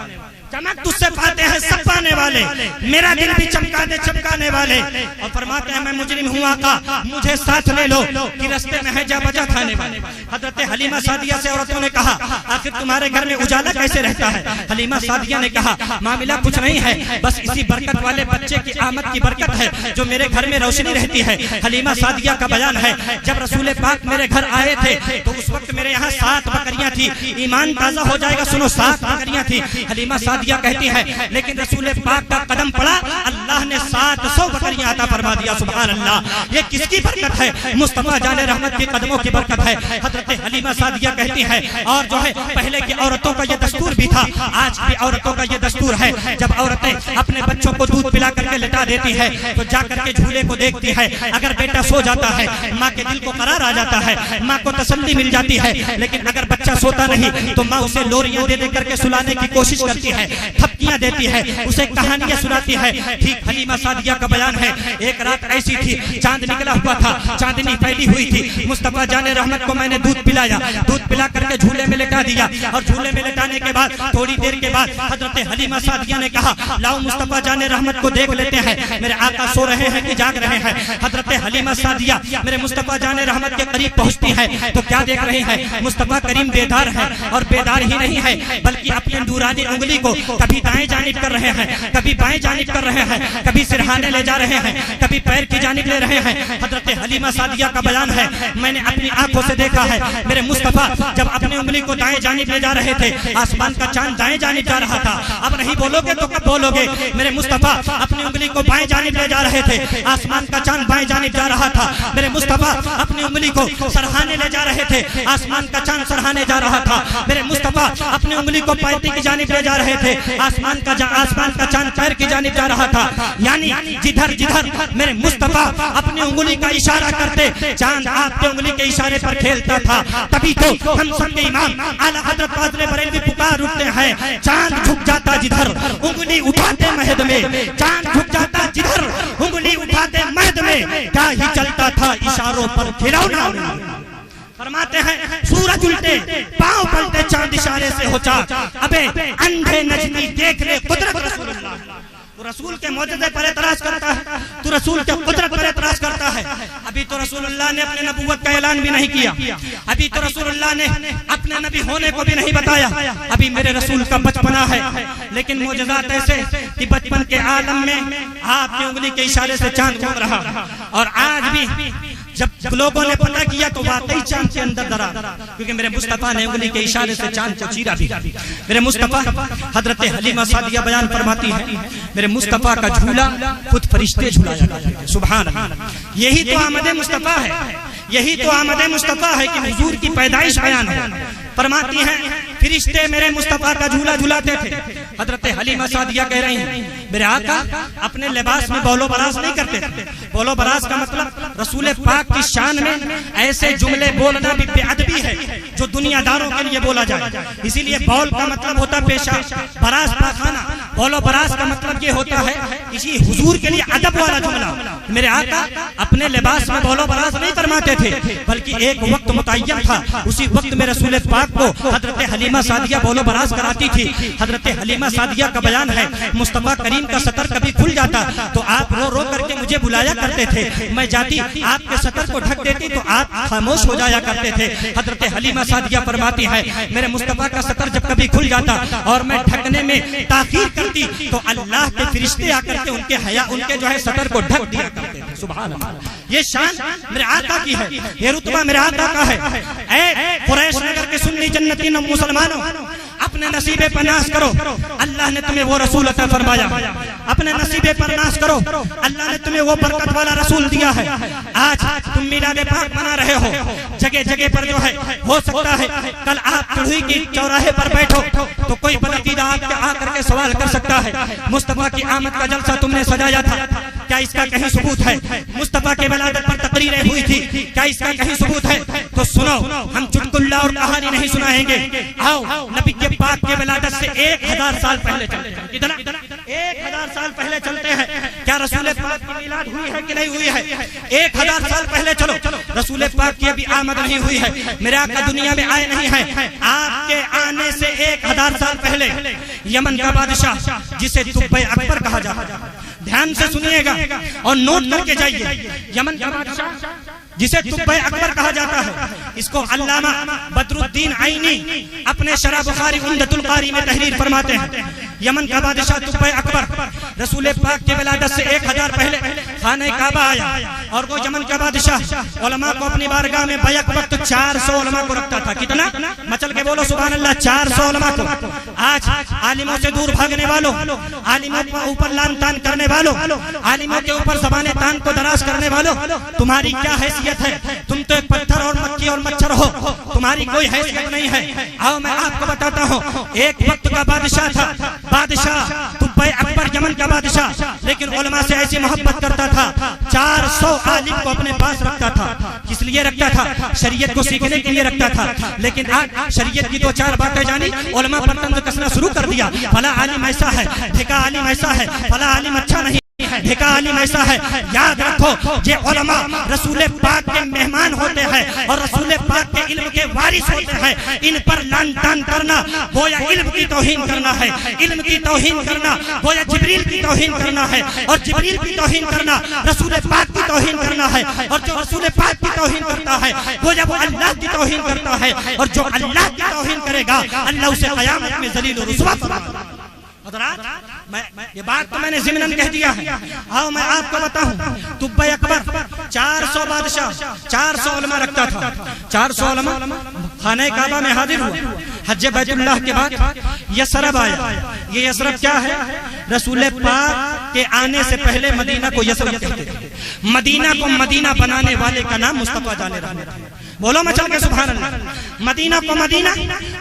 चमक तुझसे पाते हैं सब पाने वाले, मेरा दिल भी चमका दे चमकाने वाले। और फरमाते हैं मैं मुजरिम हूँ आका, मुझे साथ ले लो कि रास्ते में है जा बजा खाने वाले। हजरत हलीमा सादिया से औरतों ने कहा आखिर तुम्हारे घर में उजाला कैसे रहता है? हलीमा सादिया ने कहा मामला कुछ नहीं है, बस इसी बरकत वाले बच्चे की आमद की बरकत है जो मेरे घर में रोशनी रहती है। हलीमा सादिया का बयान है जब रसूल पाक मेरे घर आए थे तो उस वक्त मेरे यहाँ 7 बकरियां थी। ईमान ताजा हो जाएगा, सुनो 7 बकरियां थी। हलीमा सादिया कहती है, लेकिन रसूल पाक का कदम पड़ा, अल्लाह ने 700 बकरियां अता फरमा दिया। सुभान अल्लाह, ये किसकी बरकत है? मुस्तफा जाने रहमत के कदमों की बरकत है। हजरत हलीमा सादिया कहती है, और जो है पहले की औरतों का ये दस्तूर भी था, आज भी औरतों का ये दस्तूर है, जब औरतें अपने बच्चों को दूध पिला करके लेटा देती है तो जाकर के झूले को देखती है, अगर बेटा सो जाता है माँ के दिल को करार आ जाता है, माँ को तसल्ली मिल जाती है। लेकिन अगर बच्चा सोता नहीं तो माँ उसे लोरियां दे दे करके सुलाने की कोशिश करती है, थपकियां देती है, उसे कहानियां सुनाती है। ठीक हलीमा सादिया का बयान है, एक रात ऐसी थी, चांद निकला हुआ था, चांदनी फैली हुई थी, मुस्तफा जाने रहमत को मैंने दूध पिलाया, दूध पिला करके झूले में लेटा दिया, और झूले में लेटाने के बाद थोड़ी देर के बाद हजरत हलीमा सादिया ने कहा, लाओ मुस्तफा जाने रहमत को देख लेते हैं, मेरे आका सो रहे हैं कि जाग रहे हैं। हजरत हलीमा सादिया मेरे मुस्तफा जाने रहमत के करीब पहुंचती है तो क्या देख रही है? मुस्तफा करीम बेदार है, और बेदार ही नहीं है बल्कि अपनी नूरानी उंगली को कभी दाएं जानिब कर रहे हैं, कभी बाएं जानिब कर रहे हैं, कभी सिरहाने ले जा रहे हैं, कभी पैर की जानिब ले रहे हैं। हजरत हलीमा सादिया का बयान है, मैंने अपनी आंखों से देखा है, मेरे मुस्तफा जब अपनी उंगली को दाएं जानिब ले जा रहे थे, आसमान का चांद दाएं जानिब जा रहा था। अब नहीं बोलोगे तो कब बोलोगे? मेरे मुस्तफा अपनी उंगली को बाएं जानिब ले जा रहे थे, आसमान का चांद बाएं जानिब जा रहा था। मेरे मुस्तफा अपनी उंगली को सरहाने ले जा रहे थे, आसमान का चांद सरहाने जा रहा था। मेरे मुस्तफा अपनी उंगली को पैती की जानिब ले जा रहे थे, आसमान का चांद पैर की जानिब जा रहा था। यानी जिधर जिधर मेरे मुस्तफा अपनी उंगली का इशारा करते, चांद आपके उंगली के इशारे पर खेलता था। तभी तो हम सबके इमाम आला हजरत फाज़िल बरेलवी पुकार उठते हैं, चांद झुक जाता जिधर उंगली उठाते महद में, चांद झुक जाता जिधर उंगली उठाते महद में, क्या ही चलता था इशारों पर खिलौना। फरमाते हैं, सूरज उल्टे पांव पलटे चांद इशारे से हो चाक, अबे अंधे नजनी देख ले कुदरत रसूलुल्लाह। तो रसूल के मौजूदे पर एतराज करता है, तो रसूल के कुदरत पर एतराज करता है। अभी तो रसूलुल्लाह ने अपने नबूवत का ऐलान भी नहीं किया, अभी तो रसूलुल्लाह ने अपने नबी होने को भी नहीं बताया, अभी मेरे रसूल का बचपना है। लेकिन मौजूदात ऐसे कि बचपन के आलम में आपकी उंगली के इशारे से चांद घूम रहा, और आज भी जब लोगों ने पता किया तो वाकई चांद के अंदर दरा, क्योंकि मेरे मुस्तफा ने उंगली के इशारे से चांद को चीरा भी। मेरे मुस्तफा हजरत हलीमा सादिया बयान फरमाती है, मेरे मुस्तफा का झूला खुद फरिश्ते झुलाया करते थे। सुभान अल्लाह, यही तो आमद मुस्तफा है, यही तो आमद मुस्तफा है कि हुजूर की पैदाइश बयान है। फरमाती हैं, फरिश्ते मेरे मुस्तफा का झूला झुलाते थे। हजरत हलीमा सादिया कह रही हैं, मेरे आका अपने लिबास में बौलो बरास नहीं करते थे। बौलो बरास का मतलब रसूल पाक की शान में ऐसे जुमले बोलना भी बेअदबी है जो दुनियादारों के लिए बोला जाए। इसीलिए बौल का मतलब होता पेशा, बरास पाखाना। बौलो बरास का मतलब ये होता है किसी हुजूर के लिए अदब वाला जुमला। मेरे आका अपने लिबास में बौलो बरास नहीं फरमाते थे, बल्कि एक वक्त मुतय्यन था, उसी वक्त में रसूल पाक को हजरत हलीमा सादिया बौलो बरास कराती थी। हजरत हलीमा सादिया का बयान है, मुस्तफा करीम का सतर कभी खुल जाता तो आप रो रो करके मुझे बुलाया करते थे, मैं जाती आपके सतर को ढक देती तो आप खामोश हो जाया करते थे। हजरत हलीमा सादिया फरमाती है, मेरे मुस्तफा का सतर जब कभी खुल जाता और मैं ढकने में ताखीर करती तो अल्लाह के फरिश्ते आकर के उनके हया उनके जो है सतर को ढक दिया करते थे। सुभान अल्लाह, ये शान मेरे आका की है, ये रुतबा मेरे आका का है। ऐ कुरैश नगर के सुन्नी जन्नती मुसलमानों, अपने नसीबे पर नाश करो, अल्लाह ने तुम्हें वो रसूल अता फरमाया। अपने नसीबे पर नाश करो, अल्लाह ने तुम्हें वो बरकत वाला रसूल दिया है। आज तुम मिलाद पाक मना रहे हो, जगह जगह पर जो है हो सकता है कल आप चढ़ुई की चौराहे पर बैठो तो कोई बदअकीदा आपके आकर के सवाल कर सकता है, मुस्तफा की आमद का जलसा तुमने सजाया था, क्या इसका कहीं सबूत है? मुस्तफा के विलादत पर तकरीरें हुई थी, क्या इसका कहीं सबूत है? तो सुनो, हम चुटकुल्ला और कहानी नहीं सुनाएंगे। आओ नबी के पाक के विलादत से 1000 साल पहले चलते हैं। कितना? 1000 साल पहले चलते हैं। क्या रसूल पाक की मिलाद हुई है कि नहीं हुई है? 1000 साल पहले चलो, रसूल पाक की अभी आमद नहीं हुई है, मेरे आका दुनिया में आए नहीं है। आपके आने से 1000 साल पहले यमन का बादशाह जिसे तुब्बे अकबर कहा जाता है, ध्यान से सुनिएगा और नोट करके जाइए, यमन का बादशाह जिसे तुब्बे अकबर कहा जाता है, इसको अल्लामा बदरुद्दीन आईनी अपने शरह बुखारी उम्दतुल कारी में तहरीर फरमाते हैं। यमन का बादशाह तुब्बे अकबर रसूल पाक के विलादत से 1000 पहले खाने काबा आया और वो यमन का बादशाह उलमा को अपनी बारगाह में बैक वक्त 400 उलमा को रखता था। कितना? मचल के बोलो सुभान अल्लाह। 400 उलमा को। आज आलिमों से दूर भागने वालों, आलिमों के ऊपर लान तान करने वालों, आलिमों के ऊपर ज़बाने तान को दराज करने वालों, तुम्हारी क्या हैसियत है? तुम तो एक पत्थर और मक्खी और मच्छर हो, तुम्हारी कोई हैसियत नहीं है। आओ मैं आपको बताता हूँ, एक वक्त का बादशाह था, बादशाह तुब्बे अकबर यमन का बादशाह, लेकिन उलमा से ऐसी मोहब्बत करता था, 400 आलिम को अपने पास रखता था। किस लिए रखता था? शरीयत को सीखने के लिए रखता था। लेकिन आज शरीयत की 2-4 बातें जानी, उलमा पर तंज कसना शुरू कर दिया। फला आलिम ऐसा है, ढेका आलिम ऐसा है, फला आलिम अच्छा नहीं, ढेका आलिम ऐसा है। याद रखो, ये उलमा रसूल पाक के मेहमान होते हैं और रसूल पाक के इल्म के वारिस होते हैं। इन पर लान तान करना गोया इल्म की तौहीन करना है, इल्म की तौहीन करना गोया जिब्रील की तौहीन करना है, और जिब्रील की तौहीन करना रसूल पाक की तौहीन करना है। और जो रसूल पाक की तौहीन करता है गोया वो अल्लाह की तौहीन करता है, और जो अल्लाह की तौहीन करेगा अल्लाह उसे क़यामत में ज़लील और रुस्वा फरमाएगा। मैं ये बात तो मैंने ज़िमनन कह दिया है। आओ मैं आपको बताऊं, तुब्बे अकबर 400 बादशाह 400 उलमा रखता था। 400 उलमा खाने काबा में हाजिर हुआ। हज बैतुल्लाह के बाद यसरब आया। ये यसरब क्या है? रसूल पाक के आने से पहले मदीना को यसरब कहते थे। मदीना को मदीना बनाने वाले का नाम मुस्तफा जाने रहमत है। बोलो मचल के सुभान अल्लाह। मदीना को मदीना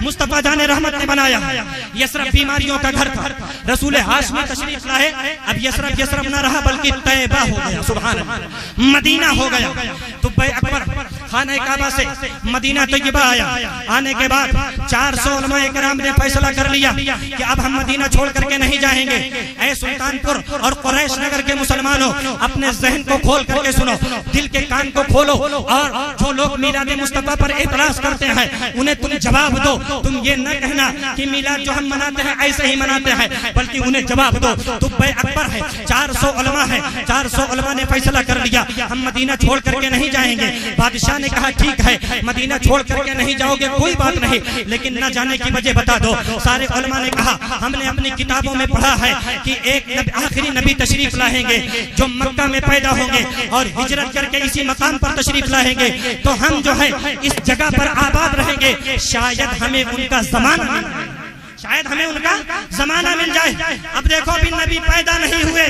मुस्तफा जाने रहमत ने बनाया। यसरब बीमारियों का घर था। रसूल हाशमी तशरीफ लाए, अब यसरब यसरब ना रहा बल्कि तैयबा हो गया। सुभान अल्लाह, मदीना हो गया। तुब्बे अकबर खाने काबा से मदीना तैयबा आया। आने के बाद 400 उलमाए किराम ने फैसला कर लिया कि अब हम मदीना छोड़ करके नहीं जाएंगे। ऐ सुल्तानपुर और कुरैश नगर के मुसलमानों, अपने जहन को खोल करके सुनो, दिल के कान को खोलो, और जो लोग मिलाद मुस्तफा पर एतराज करते हैं उन्हें तुम जवाब दो। तुम ये न कहना कि मिलाद जो हम मनाते हैं ऐसे ही मनाते हैं, बल्कि उन्हें जवाब दो। तुब्बे अकबर है, 400 उलमा है, 400 उलमा ने फैसला कर लिया हम मदीना छोड़ करके नहीं जाएंगे। बादशाह ने कहा ठीक है, मदीना छोड़ करके नहीं जाओगे कोई बात नहीं, लेकिन न जाने की वजह बता दो। सारे उलमा ने कहा हमने अपनी किताबों में पढ़ा है कि एक आखिरी नबी तशरीफ लाएंगे जो मक्का में पैदा होंगे और हिजरत करके इसी मकाम पर तशरीफ लाएंगे, तो हम जो है इस जगह पर आबाद रहेंगे। शायद हमें उनका जमाना मिल जाए, शायद हमें उनका जमाना मिल जाए। अब देखो भी नबी पैदा नहीं हुए,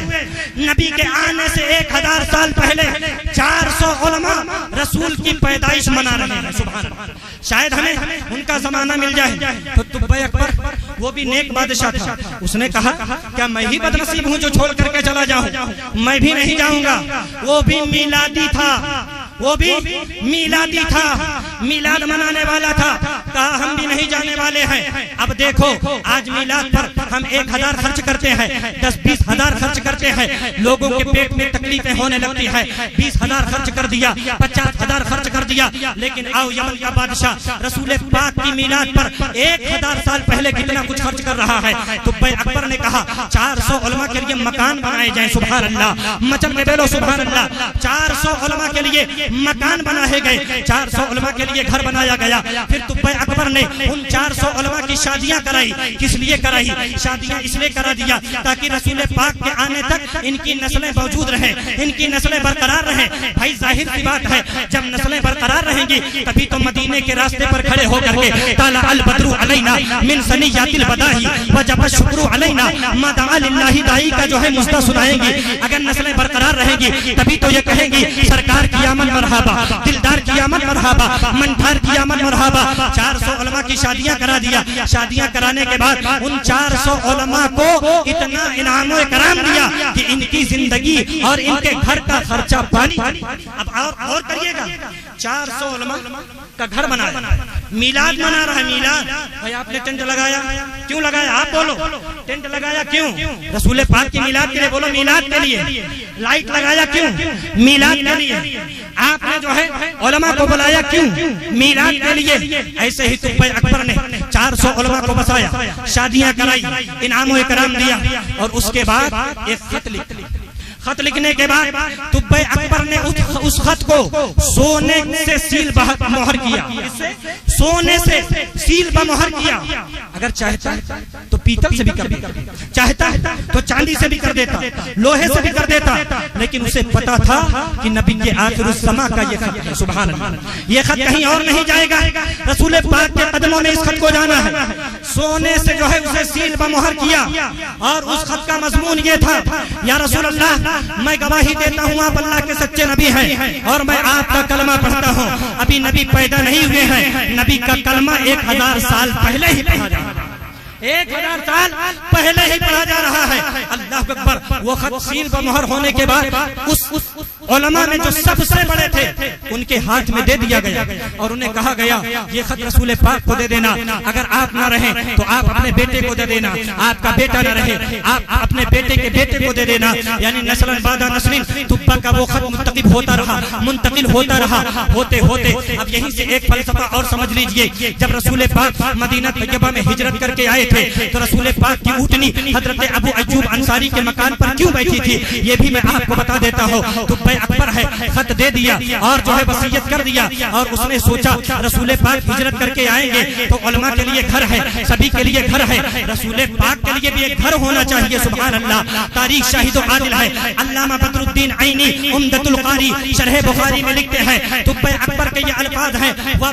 नबी के आने से 1000 साल पहले 400 उलमा रसूल की पैदाइश मना रहे हैं। सुभान अल्लाह, शायद हमें उनका जमाना मिल जाए। तो तुब्बे अकबर वो भी नेक बादशाह था, उसने कहा क्या मैं ही बदनसीब हूँ जो छोड़ करके चला जाऊँ? मैं भी नहीं जाऊंगा। वो भी मिलादी था, वो भी मिलादी था, मिलाद मनाने वाला था। कहा हम भी नहीं जाने वाले हैं। अब देखो आज मिलाद पर हम 1000 खर्च करते हैं, 10-20 हजार खर्च करते हैं, लोगों के पेट में तकलीफें होने लगती है। 20,000 खर्च कर दिया, 50,000 खर्च कर दिया। लेकिन आओ यमन का बादशाह रसूल पाक की मिलाद पर 1000 साल पहले कितना कुछ खर्च कर रहा है। तुब्बे अकबर ने कहा 400 उलमा के लिए मकान बनाए जाएं। सुभान अल्लाह, मचल में बोलो सुभान अल्लाह। 400 उलमा के लिए मकान बनाए गए, 400 उलमा के लिए घर बनाया गया। फिर तुब्बे अकबर ने उन 400 उलमा की शादियां कराई। किस लिए कराई? शादियां इसलिए करा दिया ताकि रसूल पाक के आने तक इनकी नस्लें मौजूद रहें, इनकी नस्लें बरकरार रहें। भाई जाहिर सी बात है, जब नस्लें बरकरार रहेंगी तभी तो मदीने के रास्ते पर खड़े होकर के ताला अल बदरु अलैना मिन सनियातिल बदाही वजब शुक्रू अलैना मदा लिल्लाहि दाई का जो है मुस्ता सुनाएंगी। अगर नस्लें बरकरार रहेंगी तभी तो ये कहेंगी सरकार की आमद मरहबा, दिलदार की आमद मरहबा, मनठार की आमद मरहबा। 400 उलमा की शादियां करा दिया। शादियां कराने के बाद उन 400 उलमा को इतना इनाम व इकराम दिया कि इनकी जिंदगी और इनके घर का खर्चा पानी। अब और करिएगा, 400 उलमा का घर बनाया, मिलाद मना रहा है। मिलाद भाई आपने टेंट लगाया, क्यों लगाया? आप बोलो, टेंट लगाया क्यों? रसूल पाक की मिलाद के लिए, बोलो मिलाद के लिए। लाइट लगाया क्यों? मिलाद के लिए। आपने जो है उलमा को बुलाया क्यों? मिलाद के लिए। ऐसे ही तुब्बे अकबर ने 400 उलमा को बसाया, शादियां कराई, इनाम व इकराम दिया और उसके बाद एक खत लिखा। खत लिखने के बाद तुब्बे अकबर ने उस खत को सोने से सील मोहर किया, सोने से सील मोहर किया। अगर चाहता तो पीतल से भी कर देता, चाहता तो चांदी से भी कर देता, लोहे से भी कर देता, लेकिन उसे पता था कि नबी के आखिर समा का ये खत है। सुभान अल्लाह, ये खत कहीं और नहीं जाएगा, रसूल पाक के कदमों में इस खत को जाना है। सोने से जो है उसे सील मोहर किया और उस खत का मजमून ये था, या रसूल अल्लाह, मैं गवाही देता हूँ आप अल्लाह के सच्चे नबी हैं और मैं आपका कलमा पढ़ता हूँ। अभी नबी पैदा नहीं हुए हैं, नबी का कलमा 1000 साल पहले ही पढ़ा जा रहा है, 1000 साल पहले ही पढ़ा जा रहा है। अल्लाह अकबर। वो खत सील व मोहर होने के बाद उस उलमा में जो सबसे बड़े थे उनके हाथ में दे दिया गया और उन्हें कहा गया ये खत रसूल पाक को दे देना, अगर आप ना रहे तो आप अपने बेटे को दे देना, आपका बेटा ना रहे आप अपने बेटे के बेटे को दे देना, यानी नस्लन बादा नस्लिन तुब्बा का वो खत मुंतकिल होता रहा, मुंतकिल होता रहा। होते होते अब यहीं से एक फलसफा और समझ लीजिए, जब रसूल पाक मदीना तैयबा में हिजरत करके आए थे तो रसूल पाक की ऊँटनी हजरत अबू अय्यूब अंसारी के मकान पर क्यों बैठी थी, ये भी मैं आपको बता देता हूँ। तुब्बे अकबर है, खत दे दिया और जो है वसीयत कर दिया और उसने सोचा रसूल पाक हिजरत करके आएंगे तो उलमा के लिए घर है, सभी के लिए घर है, रसूल पाक के लिए भी एक घर होना चाहिए। सुभान अल्लाह। तारीख शाहिद आदिल है, अल्लामा बदरुद्दीन आईनी उम्दतुल कारी शरह बुखारी में लिखते हैं, तुब्बे अकबर के ये अल्फाज हैं, व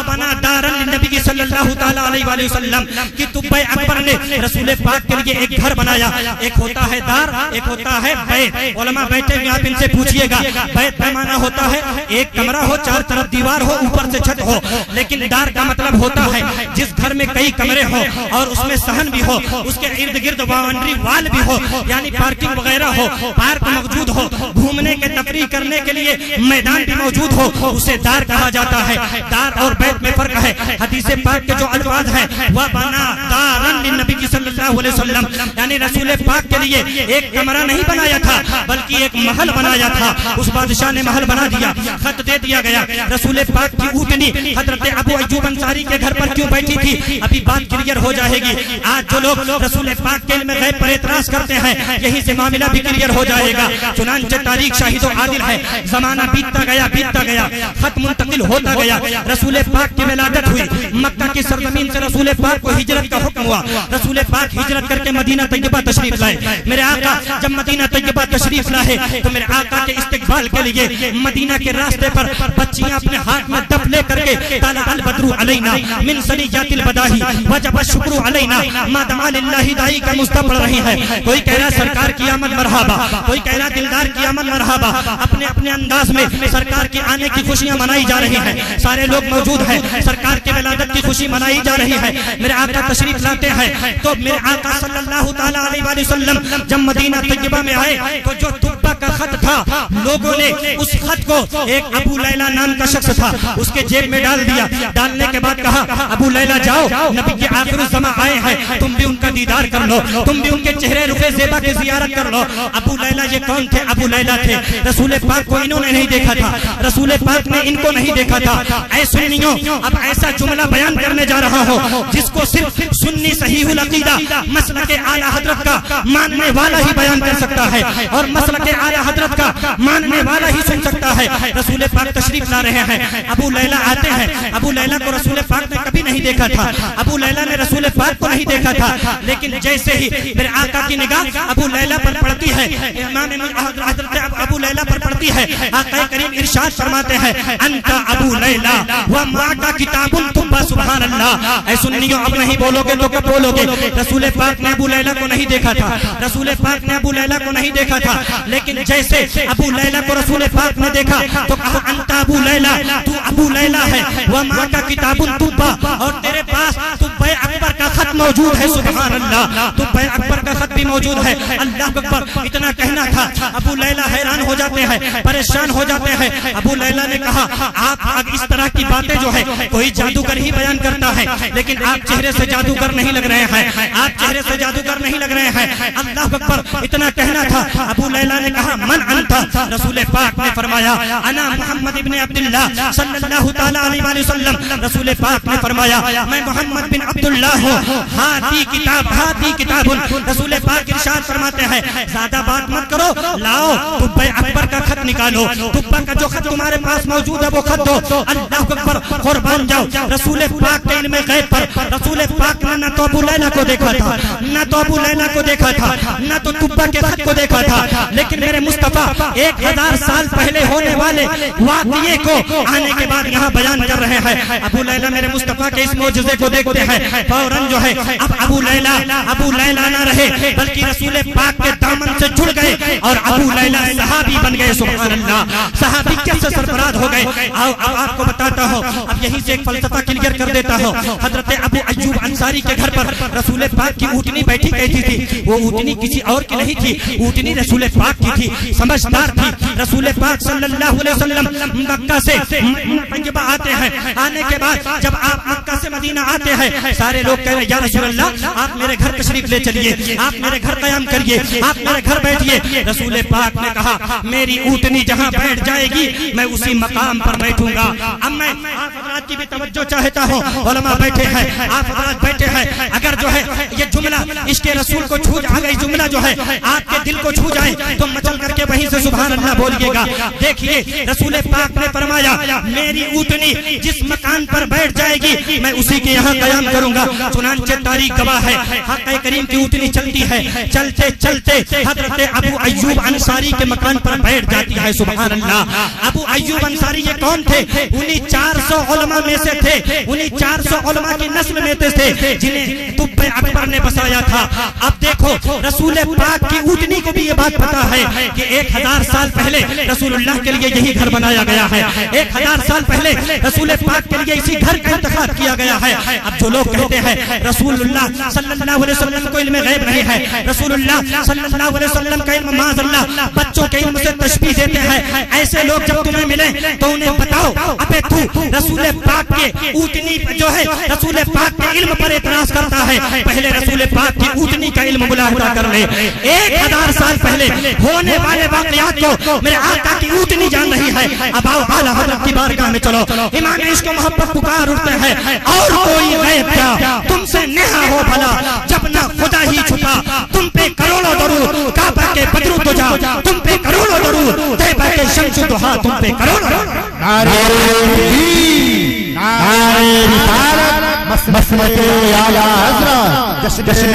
बना दारन नबी सल्लल्लाहु तआला अलैहि वसल्लम, कि तुब्बे अकबर ने रसूल पाक के लिए एक घर बनाया। एक होता है दार, एक होता है बैत। उलमा बैठे हुए आप इनसे पूछिएगा, बैत पैमाना होता है एक कमरा हो, चार तरफ दीवार हो, ऊपर से छत हो, लेकिन दार का मतलब होता है जिस घर में कई कमरे हो और उसमें सहन भी हो, उसके इर्द गिर्द बाउंड्री वाल भी हो, यानी पार्किंग वगैरह हो, पार्क मौजूद हो, घूमने के तफरीह करने के लिए मैदान भी मौजूद हो, उसे दार कहा जाता है। दार और बैत में फर्क है। हदीस पाक के जो अल्फाज हैं, वह बना दारन लिन्नबी सल्लल्लाहु अलैहि वसल्लम, यानी रसूल पाक के लिए एक कमरा नहीं बनाया था बल्कि एक महल बनाया था। उस बादशाह ने महल बना दिया, खत दे दिया गया। रसूल पाक की ऊँटनी हजरत अबू अय्यूब अंसारी के घर पर क्यों बैठी थी, अभी बात क्लियर हो जाएगी। आज जो लोग रसूल पाक के इल्म गैब पर एतराज करते हैं, यहीं से मामला भी क्लियर हो जाएगा। चुनांचे तारीख शाहिद आदिल है, जमाना बीतता गया, खत मुंतकिल होता गया, रसूल पाक की विलादत हुई, मक्का की सरजमीन से रसूल पाक को हिजरत का हुक्म हुआ। रसूल पाक हिजरत करके मदीना तैयबा तशरीफ लाए। मेरे आका जब मदीना तैयबा तशरीफ लाए तो मेरे आका के इस्तकबाल के लिए मदीना के रास्ते पर बच्चियां अपने हाथ में दफ ले करके ताला अल बद्रु अलैना मिन सनियातिल बदाही वजब शुक्र अलैना मादमा लिल्लाहि दाई का मुस्ता पढ़ रही है। कोई कह रहा सरकार की आमद मरहबा, कोई कह रहा दिलदार की आमद मरहबा। अपने अपने अंदाज में सरकार के आने की खुशियां मनाई जा रही हैं, सारे लोग मौजूद हैं, सरकार के विलादत की खुशी मनाई जा रही है। मेरे आका तशरीफ लाते हैं तो मेरे आका सल्लल्लाहु तआला अलैहि वसल्लम जब मदीना तैयबा में आए तो जो तुब्बा का खत था, लोगों ने उस खत को, एक अबू लैला नाम का शख्स था, उसके जेब में डाल दिया। डालने के बाद कहा, अबू लैला जाओ, नबी के आखिरी ज़मा आए हैं, तुम भी उनका दीदार कर लो, तुम भी उनके चेहरे रुखे ज़ेबा की ज़ियारत कर लो। अबू लैला ये कौन थे? अबू लैला थे रसूल पाक को इन्होंने नहीं देखा था, रसूल पाक ने इनको नहीं देखा था। ऐ सुन्नियों, अब ऐसा जुमला बयान करने जा रहा हूँ जिसको सिर्फ सुन्नी सहीहुल अकीदा मसलक आला हजरत का मानने वाला ही बयान कर सकता है और मसलक आला हजरत का मानने वाला ही सुन सकता है। रसूल पाक तशरीफ ला रहे हैं, अबू लैला आते हैं। अबू लैला को रसूल पाक ने कभी नहीं देखा था, अबू लैला ने रसूल पाक को नहीं देखा था, लेकिन जैसे ही मेरे आका की निगाह अबू लैला पर पड़ती है, इमाम हजरत अबू लैला पर पड़ती है, आका करीम इरशाद फरमाते हैं, अंता अबू लैला व माका किताबुन तुब्बा। सुभान अल्लाह। ऐ सुन्नियों, अब नहीं बोलोगे तो कब बोलोगे? रसूल पाक ने अबू लैला को नहीं देखा था, रसूल पाक ने अबू लैला को नहीं देखा था, लेकिन जैसे अबू लैला को रसूल पाक ने देखा तो कहा, अंता अबू लैला, तू अबू लैला है, व माँ का किताबुन तुब्बा, और तेरे पास तुब्बे अकबर का खत मौजूद है। सुभान अल्लाह। तुब्बे अकबर का खत भी मौजूद है। अल्लाह अकबर। इतना कहना था, अबू लैला हैरान हो जाते हैं, परेशान हो जाते हैं। अबू लैला ने कहा, आप अब इस तरह की बातें जो है कोई जादूगर ही बयान करता है, लेकिन आप चेहरे से जादूगर नहीं लग रहे हैं, आप चेहरे से जादूगर नहीं लग रहे हैं। अल्लाह अकबर। इतना कहना था। अबू लैला ने कहा, मन अंता? रसूल पाक ने फरमाया, अना मोहम्मद इब्ने अब्दुल्लाह सल्लल्लाहु तआला अलैहि वसल्लम। रसूल पाक ने फरमाया, मैं मोहम्मद बिन अब्दुल्लाह हूँ हादी किताब रसूल पाक इरशाद फरमाते हैं ज्यादा बात मत करो, लाओ तुब्बे अकबर का खत निकालो, तुब्बा का जो खत तुम्हारे पास मौजूद है वो खत दो, अल्लाह अकबर कुर्बान जाओ। रसूल पाक के इल्म गैब पर रसूल पाक ने न तो अबू लैला को देखा था, न तो अबू लैला को देखा था, न तो तुब्बा के खत को देखा था, लेकिन मेरे मुस्तफा 1000 साल पहले होने वाले वाक़िए को आने के बाद यहाँ बयान कर रहे हैं। अबू लैला मेरे मुस्तफा के इस मौजूदे को देखते हैं, फौरन जो है अब अबू लैला ना रहे बल्कि रसूल पाक के दामन से जुड़ गए और अबू लैला सहाबी बन गए। सुभान अल्लाह, सहाबी कैसे सरफराज हो गए। आओ अब आपको बताता हूँ, अब यहीं से एक फलसफा क्लियर कर देता हूँ। हजरत अबू अय्यूब अंसारी के घर पर रसूल पाक की ऊँटनी बैठी कहती थी, वो ऊँटनी किसी और की नहीं थी, ऊँटनी रसूल पाक की थी, समझदार थी। रसूल पाक सल्लल्लाहु अलैहि वसल्लम मक्का से तैयबा आते हैं, आने के बाद जब आप मक्का से मदीना आते हैं सारे लोग कह रहे या रसूल अल्लाह आप मेरे घर तशरीफ ले चलिए, आप मेरे घर कयाम करिए, आप मेरे घर बैठिए। रसूल पाक ने कहा मेरी ऊँटनी जहाँ बैठ जाएगी मैं उसी मकाम पर बैठूंगा। अब मैं आप हज़रात की भी तवज्जो चाहता हूँ, उलमा बैठे हैं, आप हज़रात बैठे हैं, अगर जो है ये जुमला इसके रसूल को छू जाए, जुमला जो है आपके दिल को छू जाए तो मचल करके वहीं से सुभान अल्लाह बोलिएगा। देखिए रसूल पाक ने फरमाया मेरी ऊँटनी जिस मकान पर बैठ जाएगी मैं उसी के यहाँ कयाम करूंगा। चुनांचे तारीख गवाह है, हक़ करीम की ऊँटनी चलती है, चलते चलते हज़रत अबू अय्यूब अंसारी के मकान पर बैठ जाती है। सुभान अल्लाह, अबू अय्यूब अंसारी ये कौन थे? उन्हीं 400 उलमा में से थे, उन्हीं 400 उलमा की नस्ल में थे जिन्हें तुब्बे अकबर ने बसाया था। अब देखो रसूल पाक की ऊँटनी को भी ये बात पता है कि 1000 साल पहले रसूलुल्लाह के लिए यही घर बनाया गया है, 1000 साल पहले रसूल पाक के लिए इसी घर का इंतखाब किया गया है। अब जो लोग कहते हैं रसूलुल्लाह सल्लल्लाहु अलैहि वसल्लम को इल्म गैब नहीं है, रसूलुल्लाह सल्लल्लाहु अलैहि वसल्लम का इल्म माज़अल्लाह बच्चों के इल्म से तशबीह देते हैं, ऐसे लोग जब तुम्हें मिले तो उन्हें बताओ अबे तू रसूल पाक के ऊँटनी जो है रसूल पाक के इल्म पर एतराज करता है, पहले रसूल पाक की ऊँटनी का इल्म मुलाहिजा कर ले। 1000 साल पहले होने वाले वाक़यात को मेरे आका की ऊँटनी जान रही है। अब आओ आला हज़रत की बारगाह में चलो, इमाम इश्क मोहब्बत पुकार उठते हैं और कोई गैब क्या तुमसे नेहा हो भला, जब ना खुदा ही छुपा तुम पे करोड़ों दरूद, काबा के बदरू तुझा तुम पे करोड़ों दरूद, तैबा के शम्स दुहा तुम पे करोड़ों। नारे तकबीर, नारे रिसालत, मसलक आला हज़रत, जश्न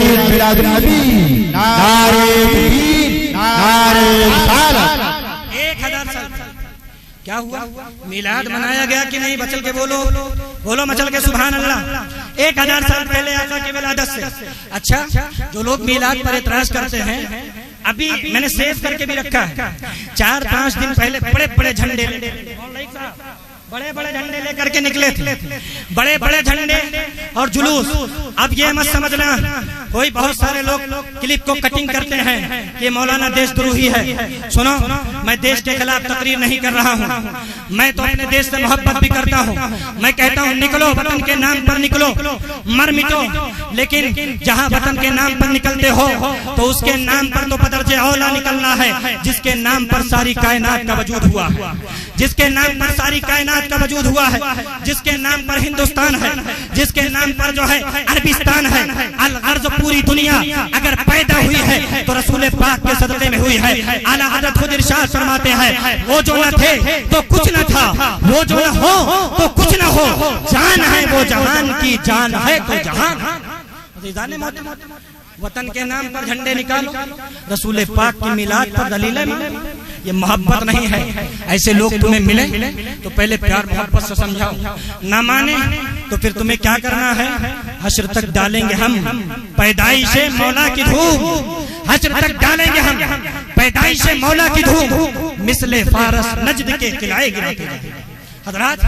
ईद मिलादुन नबी, नारे तकबीर, नारे रिसालत। 1000 साल क्या हुआ? मिलाद मनाया गया कि नहीं? बचल के बोलो, बोलो मचल के सुभान अल्लाह। 1000 साल पहले आका की विलादत से। अच्छा, जो लोग मिलाद पर एतराज करते हैं अभी मैंने सेव करके भी रखा है, 4-5 दिन पहले बड़े बड़े झंडे लेकर के निकले थे, बड़े बड़े झंडे और जुलूस। अब ये मत समझना कोई बहुत सारे लोग क्लिप को कटिंग करते हैं कि मौलाना देशद्रोही है। सुनो, मैं देश के खिलाफ तकरीर नहीं कर रहा हूँ, मैं तो अपने देश से मोहब्बत भी करता हूँ। मैं कहता हूँ निकलो वतन के नाम पर, निकलो मर मिटो, लेकिन जहाँ वतन के नाम पर निकलते हो तो उसके नाम पर तो बदरजे औला निकलना है, जिसके नाम पर सारी कायनात का वजूद हुआ, जिसके नाम पर सारी कायनात का वजूद हुआ है, जिसके नाम पर हिंदुस्तान है, जिसके नाम पर जो है अरबिस्तान है। अल अर्ज़ पूरी दुनिया अगर पैदा हुई है तो रसूल पाक के सदक़े में हुई है। आला हज़रत खुद इरशाद फरमाते हैं वो जो न थे तो कुछ न था, वो जो न हो तो कुछ न हो, जान है वो जहान की जान है तो जहान। वतन के नाम पर झंडे निकालो, रसूल पाक की मिलाद पर दलीलें मिले, ये मोहब्बत नहीं है। ऐसे लोग तुम्हें मिले तो पहले प्यार मोहब्बत से समझाओ, ना माने तो फिर तुम्हें क्या करना है? हश्र तक डालेंगे हम पैदाइशे मौला की धूम, हश्र तक डालेंगे हम पैदाइशे मौला की धूम, मिसले फारस नजद के किलाए गिराते रहेंगे। हज़रात